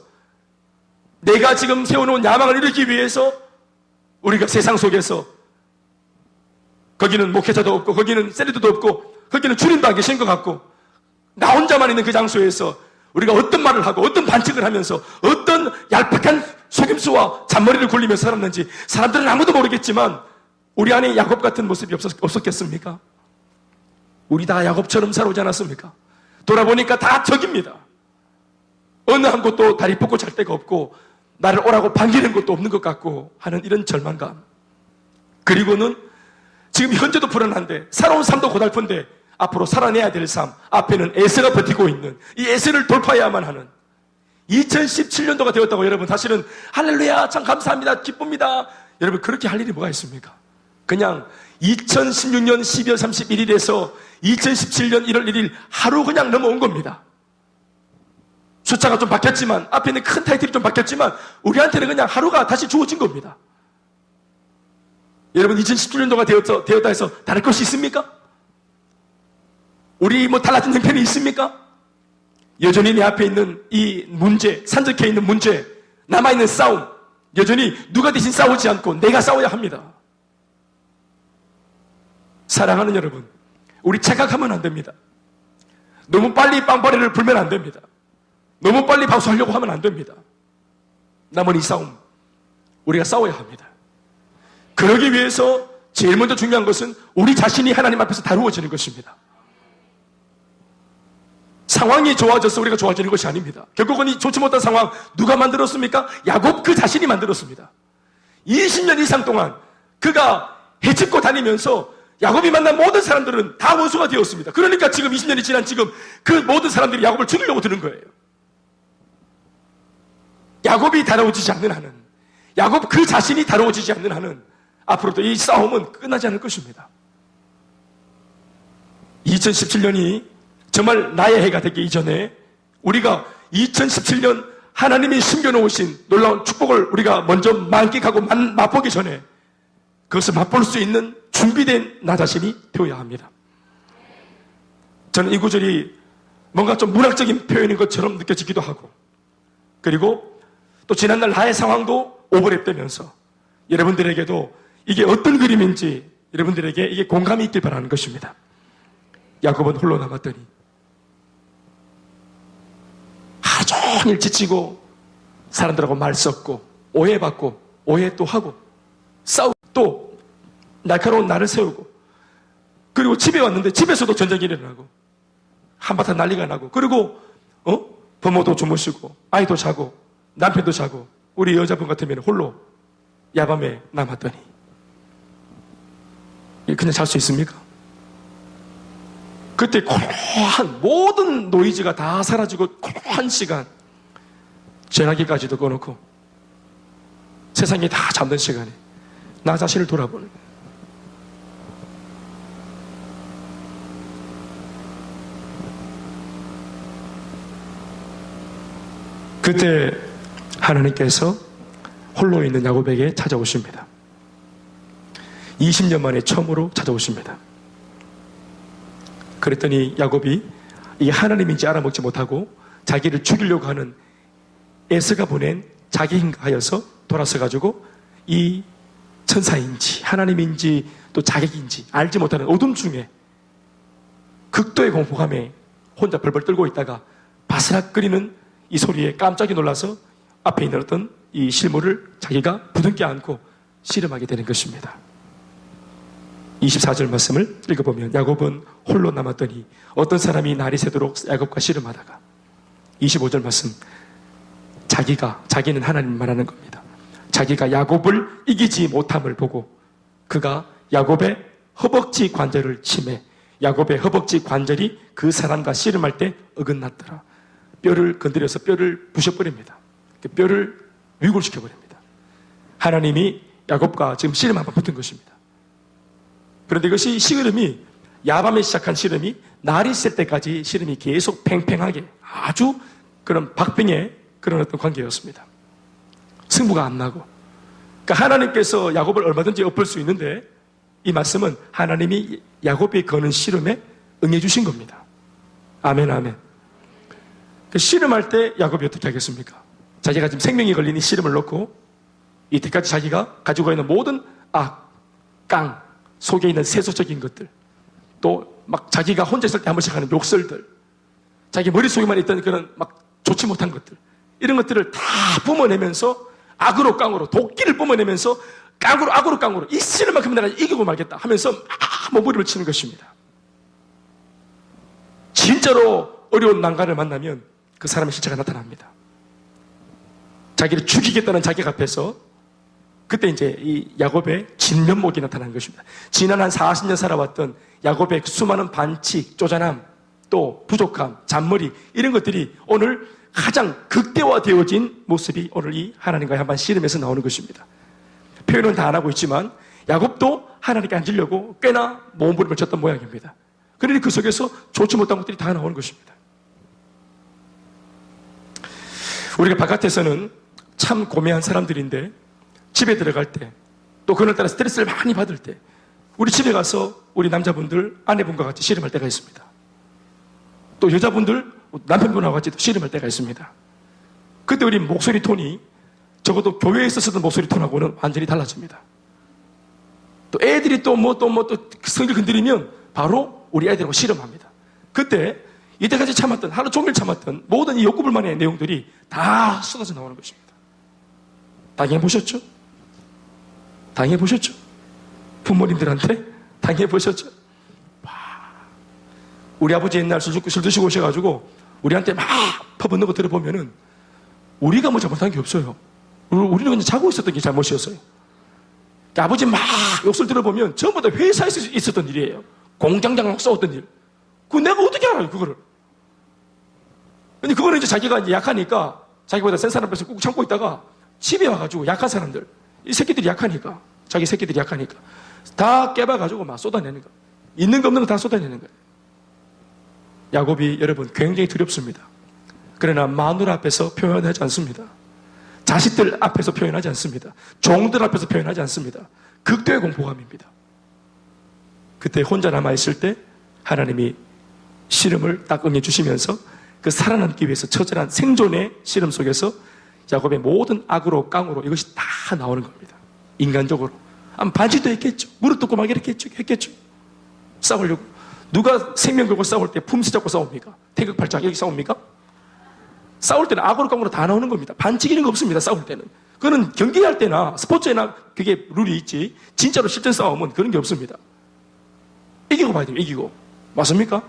내가 지금 세워놓은 야망을 이루기 위해서 우리가 세상 속에서, 거기는 목회자도 없고 거기는 셀리도도 없고 거기는 주님도 안 계신 것 같고 나 혼자만 있는 그 장소에서 우리가 어떤 말을 하고 어떤 반칙을 하면서 어떤 얄팍한 속임수와 잔머리를 굴리면서 살았는지 사람들은 아무도 모르겠지만 우리 안에 야곱 같은 모습이 없었겠습니까? 우리 다 야곱처럼 살아오지 않았습니까? 돌아보니까 다 적입니다. 어느 한 곳도 다리 뻗고 잘 데가 없고 나를 오라고 반기는 것도 없는 것 같고 하는 이런 절망감. 그리고는 지금 현재도 불안한데 살아온 삶도 고달픈데 앞으로 살아내야 될 삶, 앞에는 에서가 버티고 있는 이 에서를 돌파해야만 하는 2017년도가 되었다고. 여러분, 사실은 할렐루야, 참 감사합니다, 기쁩니다. 여러분, 그렇게 할 일이 뭐가 있습니까? 그냥 2016년 12월 31일에서 2017년 1월 1일 하루 그냥 넘어온 겁니다. 숫자가 좀 바뀌었지만, 앞에 있는 큰 타이틀이 좀 바뀌었지만 우리한테는 그냥 하루가 다시 주어진 겁니다. 여러분, 2017년도가 되었다 해서 다를 것이 있습니까? 우리 달라진 형편이 있습니까? 여전히 내 앞에 있는 이 문제, 산적해 있는 문제, 남아있는 싸움, 여전히 누가 대신 싸우지 않고 내가 싸워야 합니다. 사랑하는 여러분, 우리 착각하면 안 됩니다. 너무 빨리 빵빠레를 불면 안 됩니다. 너무 빨리 박수하려고 하면 안 됩니다. 남은 이 싸움, 우리가 싸워야 합니다. 그러기 위해서 제일 먼저 중요한 것은 우리 자신이 하나님 앞에서 다루어지는 것입니다. 상황이 좋아져서 우리가 좋아지는 것이 아닙니다. 결국은 이 좋지 못한 상황 누가 만들었습니까? 야곱 그 자신이 만들었습니다. 20년 이상 동안 그가 헤집고 다니면서 야곱이 만난 모든 사람들은 다 원수가 되었습니다. 그러니까 지금 20년이 지난 지금 그 모든 사람들이 야곱을 죽이려고 드는 거예요. 야곱이 다루어지지 않는 한은, 야곱 그 자신이 다루어지지 않는 한은 앞으로도 이 싸움은 끝나지 않을 것입니다. 2017년이 정말 나의 해가 되기 이전에 우리가 2017년 하나님이 숨겨놓으신 놀라운 축복을 우리가 먼저 만끽하고 맛보기 전에 그것을 맛볼 수 있는 준비된 나 자신이 되어야 합니다. 저는 이 구절이 뭔가 좀 문학적인 표현인 것처럼 느껴지기도 하고, 그리고 또 지난날 나의 상황도 오버랩되면서 여러분들에게도 이게 어떤 그림인지 여러분들에게 이게 공감이 있길 바라는 것입니다. 야곱은 홀로 남았더니 하루 종일 지치고 사람들하고 말 섞고 오해받고 오해 또 하고 싸우고 또 날카로운 날을 세우고, 그리고 집에 왔는데 집에서도 전쟁이 일어나고 한바탕 난리가 나고, 그리고 부모도 주무시고 아이도 자고 남편도 자고 우리 여자분 같으면 홀로 야밤에 남았더니 그냥 잘 수 있습니까? 그때 고요한 모든 노이즈가 다 사라지고 고요한 시간, 전화기까지도 꺼놓고 세상이 다 잠든 시간에 나 자신을 돌아보는 거예요. 그때 하나님께서 홀로 있는 야곱에게 찾아오십니다. 20년 만에 처음으로 찾아오십니다. 그랬더니 야곱이 이게 하나님인지 알아먹지 못하고 자기를 죽이려고 하는 에서가 보낸 자기인가 하여서 돌아서 가지고 이 천사인지 하나님인지 또 자객인지 알지 못하는 어둠 중에 극도의 공포감에 혼자 벌벌 떨고 있다가 바스락거리는 이 소리에 깜짝이 놀라서 앞에 있는 어떤 이 실물을 자기가 부둥켜 안고 씨름하게 되는 것입니다. 24절 말씀을 읽어보면 야곱은 홀로 남았더니 어떤 사람이 날이 새도록 야곱과 씨름하다가 25절 말씀 자기는 하나님 말하는 겁니다. 자기가 야곱을 이기지 못함을 보고 그가 야곱의 허벅지 관절을 치매 야곱의 허벅지 관절이 그 사람과 씨름할 때 어긋났더라. 뼈를 건드려서 뼈를 부셔버립니다. 뼈를 위골시켜버립니다. 하나님이 야곱과 지금 씨름 한번 붙은 것입니다. 그런데 이것이 씨름이 야밤에 시작한 씨름이 날이 새 때까지 씨름이 계속 팽팽하게 아주 그런 박빙의 그런 어떤 관계였습니다. 승부가 안 나고. 그러니까 하나님께서 야곱을 얼마든지 엎을 수 있는데 이 말씀은 하나님이 야곱이 거는 씨름에 응해 주신 겁니다. 아멘, 아멘. 그 씨름할 때 야곱이 어떻게 하겠습니까? 자기가 지금 생명이 걸린 이 씨름을 놓고 이때까지 자기가 가지고 있는 모든 악, 깡, 속에 있는 세속적인 것들, 또 막 자기가 혼자 있을 때 한 번씩 하는 욕설들, 자기 머릿속에만 있던 그런 막 좋지 못한 것들, 이런 것들을 다 뿜어내면서 악으로 깡으로 도끼를 뿜어내면서 악으로 깡으로 이 씨름만큼 내가 이기고 말겠다 하면서 몸부림을 치는 것입니다. 진짜로 어려운 난관을 만나면 그 사람의 실체가 나타납니다. 자기를 죽이겠다는 자기 앞에서 그때 이제 이 야곱의 진면목이 나타난 것입니다. 지난 한 40년 살아왔던 야곱의 수많은 반칙, 쪼잔함, 또 부족함, 잔머리 이런 것들이 오늘 가장 극대화되어진 모습이 오늘 이 하나님과의 한번 씨름에서 나오는 것입니다. 표현은 다 안 하고 있지만 야곱도 하나님께 앉으려고 꽤나 몸부림을 쳤던 모양입니다. 그러니 그 속에서 좋지 못한 것들이 다 나오는 것입니다. 우리가 바깥에서는 참 고매한 사람들인데 집에 들어갈 때 또 그날따라 스트레스를 많이 받을 때 우리 집에 가서 우리 남자분들 아내분과 같이 씨름할 때가 있습니다. 또 여자분들 남편분하고 같이 씨름할 때가 있습니다. 그때 우리 목소리 톤이 적어도 교회에서 쓰던 목소리 톤하고는 완전히 달라집니다. 또 애들이 또 성질 건드리면 바로 우리 애들하고 씨름합니다. 그때 이때까지 참았던 하루 종일 참았던 모든 이 욕구불만의 내용들이 다 쏟아져 나오는 것입니다. 당해보셨죠? 당해보셨죠? 부모님들한테 당해보셨죠? 우리 아버지 옛날 술 드시고 오셔가지고 우리한테 막 퍼붓는 거 들어보면은 우리가 뭐 잘못한 게 없어요. 우리는 그냥 자고 있었던 게 잘못이었어요. 아버지 막 욕설 들어보면 전부 다 회사에서 있었던 일이에요. 공장장 싸웠던 일. 그거 내가 어떻게 알아요, 그거를. 근데 그거는 이제 자기가 이제 약하니까 자기보다 센 사람 앞에서 꾹 참고 있다가 집에 와가지고 약한 사람들, 이 새끼들이 약하니까, 자기 새끼들이 약하니까 다 깨봐가지고 막 쏟아내는 거예요. 있는 거 없는 거 다 쏟아내는 거예요. 야곱이 여러분 굉장히 두렵습니다. 그러나 마누라 앞에서 표현하지 않습니다. 자식들 앞에서 표현하지 않습니다. 종들 앞에서 표현하지 않습니다. 극도의 공포감입니다. 그때 혼자 남아있을 때 하나님이 씨름을 딱 응해주시면서 그 살아남기 위해서 처절한 생존의 씨름 속에서 야곱의 모든 악으로 깡으로 이것이 다 나오는 겁니다. 인간적으로. 반칙도 했겠죠. 무릎 꿇고 막 이렇게 했겠죠. 싸우려고. 누가 생명 걸고 싸울 때 품새 잡고 싸웁니까? 태극발장 이렇게 싸웁니까? 싸울 때는 악으로 깡으로 다 나오는 겁니다. 반칙 이런 거 없습니다. 싸울 때는. 그거는 경기할 때나 스포츠에나 그게 룰이 있지 진짜로 실전 싸움은 그런 게 없습니다. 이기고 봐야 돼요. 이기고. 맞습니까?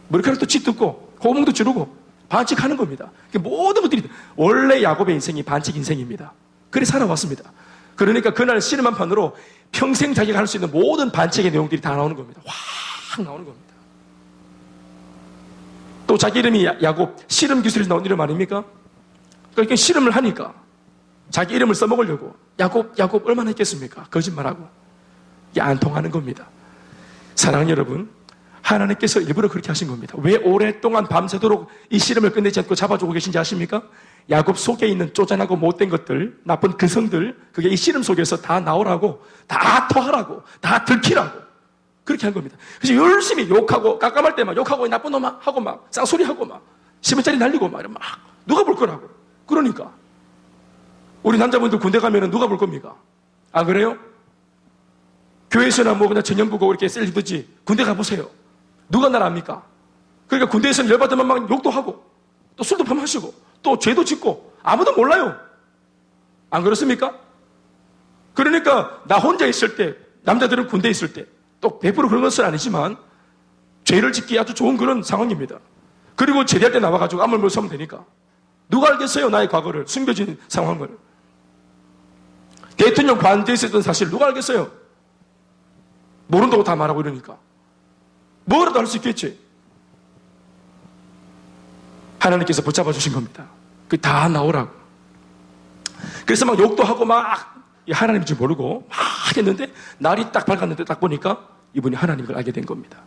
머리카락도 찢고 호흡도 지르고 반칙하는 겁니다. 모든 것들이 원래 야곱의 인생이 반칙 인생입니다. 그래 살아왔습니다. 그러니까 그날 씨름 한 판으로 평생 자기가 할 수 있는 모든 반칙의 내용들이 다 나오는 겁니다. 확 나오는 겁니다. 또 자기 이름이 야곱, 씨름 기술에서 나온 이름 아닙니까? 그러니까 씨름을 하니까 자기 이름을 써먹으려고 야곱 얼마나 했겠습니까? 거짓말하고. 이게 안 통하는 겁니다. 사랑하는 여러분, 하나님께서 일부러 그렇게 하신 겁니다. 왜 오랫동안 밤새도록 이 씨름을 끝내지 않고 잡아주고 계신지 아십니까? 야곱 속에 있는 쪼잔하고 못된 것들, 나쁜 근성들, 그게 이 씨름 속에서 다 나오라고, 다 토하라고, 다 들키라고 그렇게 한 겁니다. 그래서 열심히 욕하고 깜깜할 때 막 욕하고 나쁜 놈 하고 막 쌍소리하고 막 시멘짜리 날리고 막 누가 볼 거라고. 그러니까 우리 남자분들 군대 가면은 누가 볼 겁니까? 아 그래요? 교회에서나 뭐 그냥 전염부고 이렇게 셀리듯이 군대 가보세요. 누가 날 압니까? 그러니까 군대에서는 열받으면 막 욕도 하고 또 술도 마시고 또 죄도 짓고 아무도 몰라요. 안 그렇습니까? 그러니까 나 혼자 있을 때, 남자들은 군대에 있을 때 또 100% 그런 것은 아니지만 죄를 짓기 아주 좋은 그런 상황입니다. 그리고 제대할 때 나와가지고 아무 말 서면 되니까 누가 알겠어요? 나의 과거를, 숨겨진 상황을. 대통령 관저에 있었던 사실 누가 알겠어요? 모른다고 다 말하고 이러니까 뭐라도 할 수 있겠지. 하나님께서 붙잡아 주신 겁니다. 그 다 나오라고. 그래서 막 욕도 하고 막 하나님인 줄 모르고 막 했는데 날이 딱 밝았는데 딱 보니까 이분이 하나님을 알게 된 겁니다.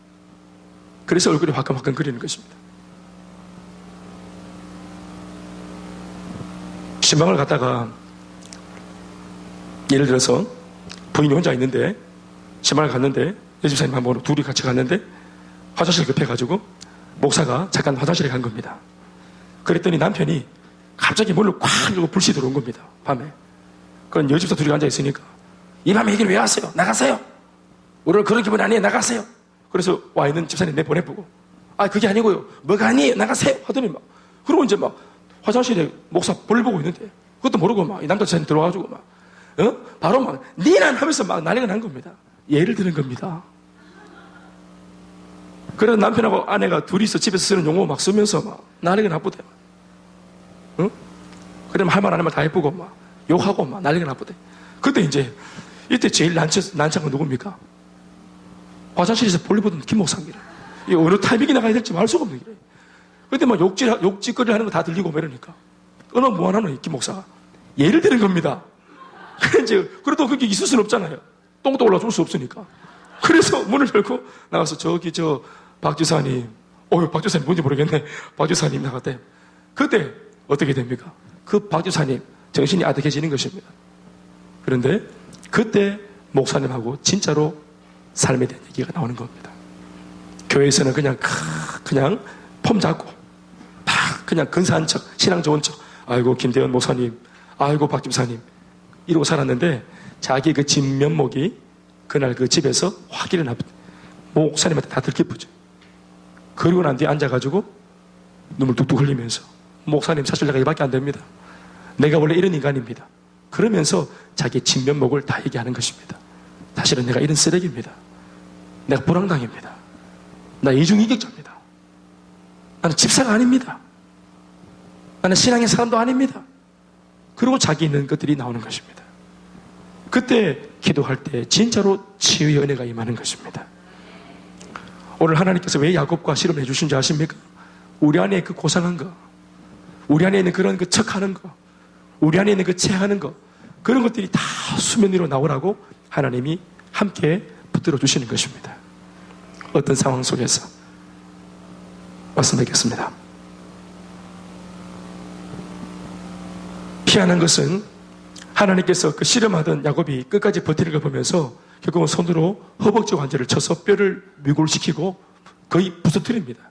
그래서 얼굴이 화끈화끈 거리는 것입니다. 신방을 갔다가 예를 들어서 부인이 혼자 있는데 신방을 갔는데 여집사님하고 둘이 같이 갔는데 화장실 급해가지고 목사가 잠깐 화장실에 간 겁니다. 그랬더니 남편이 갑자기 문을 콱 열고 불씨 들어온 겁니다. 밤에. 그럼 여집사 둘이 앉아있으니까 이 밤에 여기를 왜 왔어요? 나가세요. 오늘 그런 기분 아니에요. 나가세요. 그래서 와 있는 집사님 내보내보고 아 그게 아니고요. 뭐가 아니에요. 나가세요. 하더니 막 그러고 이제 막 화장실에 목사 볼일 보고 있는데 그것도 모르고 막 이 남자 집사님 들어와가지고 막 바로 막 니난 하면서 막 난리가 난 겁니다. 예를 드는 겁니다. 그래서 남편하고 아내가 둘이서 집에서 쓰는 용어 막 쓰면서 막 난리가 나쁘대. 응? 그러면 할 말 안 하면 다 예쁘고 막 욕하고 막 난리가 나쁘대. 그때 이제 이때 제일 난처한 건 누굽니까? 화장실에서 볼일 보던 김 목사입니다. 이 어느 타이밍이 나가야 될지 알 수가 없는 길이에요. 그때 막 욕짓거리 하는 거 다 들리고 막 이러니까 어느 무한하노 김 목사가 예를 드는 겁니다. 그래도 그게 있을 수는 없잖아요. 똥도 올라 줄 수 없으니까. 그래서 문을 열고 나가서 저기 박 지사님, 박 지사님 뭔지 모르겠네. 박 지사님 나갔대. 그때 어떻게 됩니까? 그 박 지사님 정신이 아득해지는 것입니다. 그런데 그때 목사님하고 진짜로 삶에 대한 얘기가 나오는 겁니다. 교회에서는 그냥 폼 잡고 그냥 근사한 척, 신앙 좋은 척, 아이고 김대현 목사님, 아이고 박 집사님 이러고 살았는데 자기 그 진면목이 그날 그 집에서 확 일어나 목사님한테 다 들키쁘죠. 그리고 난 뒤에 앉아가지고 눈물 뚝뚝 흘리면서 목사님 사실 내가 이밖에 안 됩니다. 내가 원래 이런 인간입니다. 그러면서 자기 진면목을 다 얘기하는 것입니다. 사실은 내가 이런 쓰레기입니다. 내가 불황당입니다. 나 이중이격자입니다. 나는 집사가 아닙니다. 나는 신앙의 사람도 아닙니다. 그리고 자기 있는 것들이 나오는 것입니다. 그때 기도할 때 진짜로 치유의 은혜가 임하는 것입니다. 오늘 하나님께서 왜 야곱과 씨름을 해주신지 아십니까? 우리 안에 그 고상한 거, 우리 안에 있는 그런 그 척하는 거, 우리 안에 있는 그 체하는 거, 그런 것들이 다 수면 위로 나오라고 하나님이 함께 붙들어 주시는 것입니다. 어떤 상황 속에서 말씀드리겠습니다. 피하는 것은 하나님께서 그 씨름하던 야곱이 끝까지 버티는 걸 보면서 결국은 손으로 허벅지 관절을 쳐서 뼈를 미골시키고 거의 부서뜨립니다.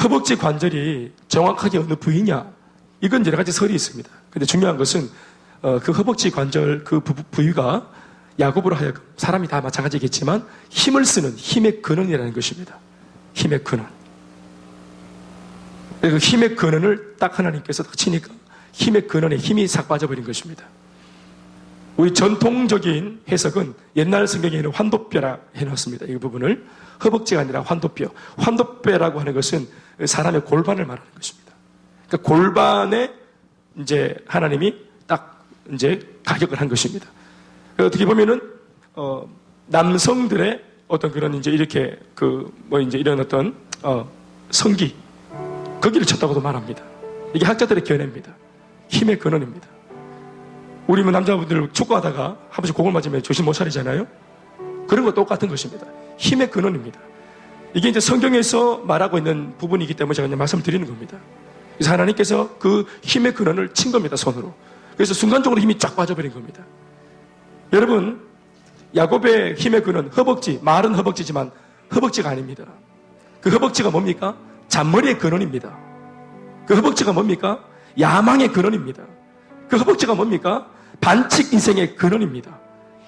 허벅지 관절이 정확하게 어느 부위냐? 이건 여러 가지 설이 있습니다. 근데 중요한 것은 그 허벅지 관절 그 부위가 야곱으로 하여금 사람이 다 마찬가지겠지만 힘을 쓰는 힘의 근원이라는 것입니다. 힘의 근원. 그 힘의 근원을 딱 하나님께서 딱 치니까 힘의 근원에 힘이 싹 빠져버린 것입니다. 우리 전통적인 해석은 옛날 성경에는 환도뼈라 해놨습니다. 이 부분을 허벅지가 아니라 환도뼈. 환도뼈라고 하는 것은 사람의 골반을 말하는 것입니다. 그러니까 골반에 이제 하나님이 딱 이제 가격을 한 것입니다. 어떻게 보면은 남성들의 어떤 그런 이제 이렇게 이제 이런 어떤 성기 거기를 쳤다고도 말합니다. 이게 학자들의 견해입니다. 힘의 근원입니다. 우리 남자분들 축구하다가 한 번씩 공을 맞으면 정신 못 차리잖아요. 그런 거 똑같은 것입니다. 힘의 근원입니다. 이게 이제 성경에서 말하고 있는 부분이기 때문에 제가 이제 말씀을 드리는 겁니다. 그래서 하나님께서 그 힘의 근원을 친 겁니다, 손으로. 그래서 순간적으로 힘이 쫙 빠져버린 겁니다. 여러분, 야곱의 힘의 근원, 허벅지, 말은 허벅지지만 허벅지가 아닙니다. 그 허벅지가 뭡니까? 잔머리의 근원입니다. 그 허벅지가 뭡니까? 야망의 근원입니다. 그 허벅지가 뭡니까? 반칙 인생의 근원입니다.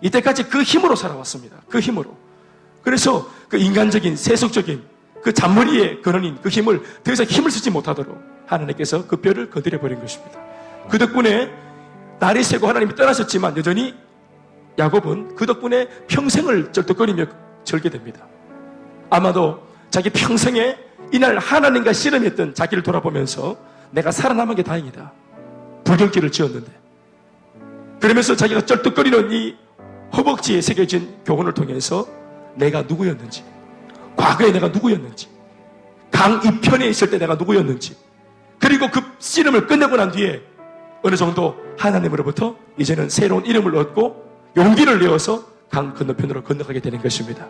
이때까지 그 힘으로 살아왔습니다. 그 힘으로. 그래서 그 인간적인, 세속적인 그 잔머리의 근원인 그 힘을 더 이상 힘을 쓰지 못하도록 하나님께서 그 뼈를 건드려버린 것입니다. 그 덕분에 날이 새고 하나님이 떠나셨지만 여전히 야곱은 그 덕분에 평생을 쩔뚝거리며 절게 됩니다. 아마도 자기 평생에 이날 하나님과 씨름했던 자기를 돌아보면서 내가 살아남은 게 다행이다. 불경기를 지었는데. 그러면서 자기가 쩔뚝거리는 이 허벅지에 새겨진 교훈을 통해서 내가 누구였는지, 과거에 내가 누구였는지, 강 이편에 있을 때 내가 누구였는지, 그리고 그 씨름을 끝내고 난 뒤에 어느 정도 하나님으로부터 이제는 새로운 이름을 얻고 용기를 내어서 강 건너편으로 건너가게 되는 것입니다.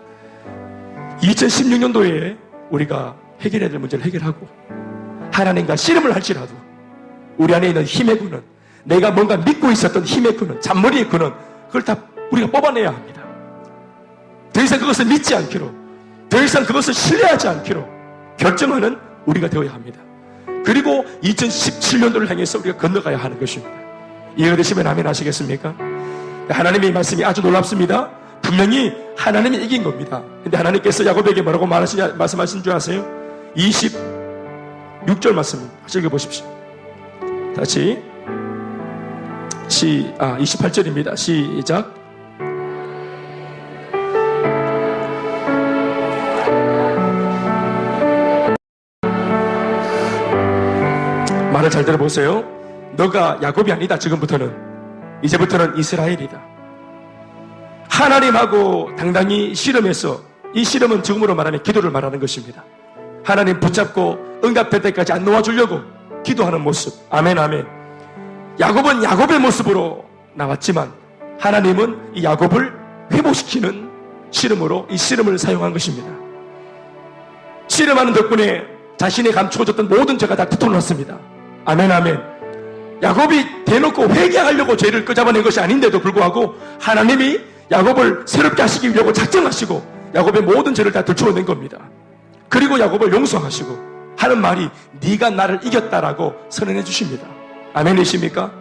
2016년도에 우리가 해결해야 될 문제를 해결하고 하나님과 씨름을 할지라도 우리 안에 있는 힘의 근원, 내가 뭔가 믿고 있었던 힘의 근원, 잔머리의 근원, 그걸 다 우리가 뽑아내야 합니다. 더 이상 그것을 믿지 않기로, 더 이상 그것을 신뢰하지 않기로 결정하는 우리가 되어야 합니다. 그리고 2017년도를 향해서 우리가 건너가야 하는 것입니다. 이해가 되시면 아멘 하시겠습니까? 하나님의 말씀이 아주 놀랍습니다. 분명히 하나님이 이긴 겁니다. 근데 하나님께서 야곱에게 뭐라고 말씀하신 줄 아세요? 26절 말씀 다시 읽어보십시오. 다시 28절입니다. 시작. 말을 잘 들어보세요. 너가 야곱이 아니다. 이제부터는 이스라엘이다. 하나님하고 당당히 씨름해서, 이 씨름은 지금으로 말하면 기도를 말하는 것입니다. 하나님 붙잡고 응답될 때까지 안 놓아주려고 기도하는 모습. 아멘 아멘. 야곱은 야곱의 모습으로 나왔지만 하나님은 이 야곱을 회복시키는 씨름으로 이 씨름을 사용한 것입니다. 씨름하는 덕분에 자신이 감추어졌던 모든 죄가 다 털어놨습니다. 아멘 아멘. 야곱이 대놓고 회개하려고 죄를 끄잡아낸 것이 아닌데도 불구하고 하나님이 야곱을 새롭게 하시기 위하고 작정하시고 야곱의 모든 죄를 다 들추어낸 겁니다. 그리고 야곱을 용서하시고 하는 말이 네가 나를 이겼다라고 선언해 주십니다. 아멘이십니까?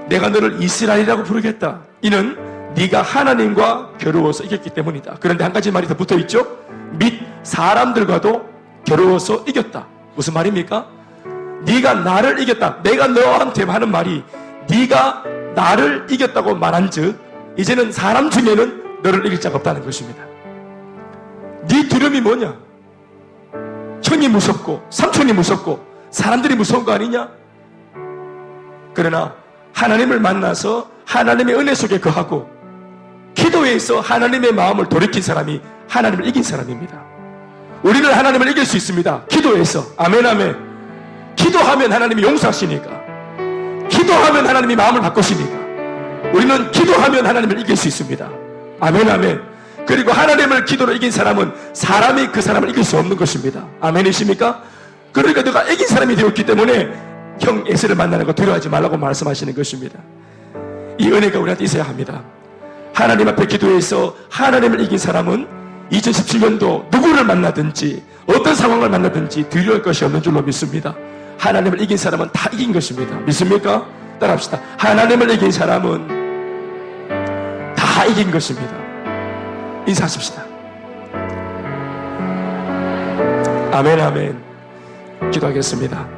내가 너를 이스라엘이라고 부르겠다. 이는 네가 하나님과 겨루어서 이겼기 때문이다. 그런데 한 가지 말이 더 붙어있죠. 및 사람들과도 겨루어서 이겼다. 무슨 말입니까? 네가 나를 이겼다. 내가 너한테 하는 말이 네가 나를 이겼다고 말한 즉 이제는 사람 중에는 너를 이길 자가 없다는 것입니다. 네 두려움이 뭐냐? 형이 무섭고 삼촌이 무섭고 사람들이 무서운 거 아니냐? 그러나 하나님을 만나서 하나님의 은혜 속에 거하고 기도에서 하나님의 마음을 돌이킨 사람이 하나님을 이긴 사람입니다. 우리는 하나님을 이길 수 있습니다. 기도에서. 아멘 아멘. 기도하면 하나님이 용서하시니까, 기도하면 하나님이 마음을 바꾸시니까 우리는 기도하면 하나님을 이길 수 있습니다. 아멘 아멘. 그리고 하나님을 기도로 이긴 사람은 사람이 그 사람을 이길 수 없는 것입니다. 아멘이십니까? 그러니까 너가 이긴 사람이 되었기 때문에 형 에서를 만나는 거 두려워하지 말라고 말씀하시는 것입니다. 이 은혜가 우리한테 있어야 합니다. 하나님 앞에 기도해서 하나님을 이긴 사람은 2017년도 누구를 만나든지 어떤 상황을 만나든지 두려울 것이 없는 줄로 믿습니다. 하나님을 이긴 사람은 다 이긴 것입니다. 믿습니까? 따라합시다. 하나님을 이긴 사람은 다 이긴 것입니다. 인사하십시다. 아멘 아멘. 기도하겠습니다.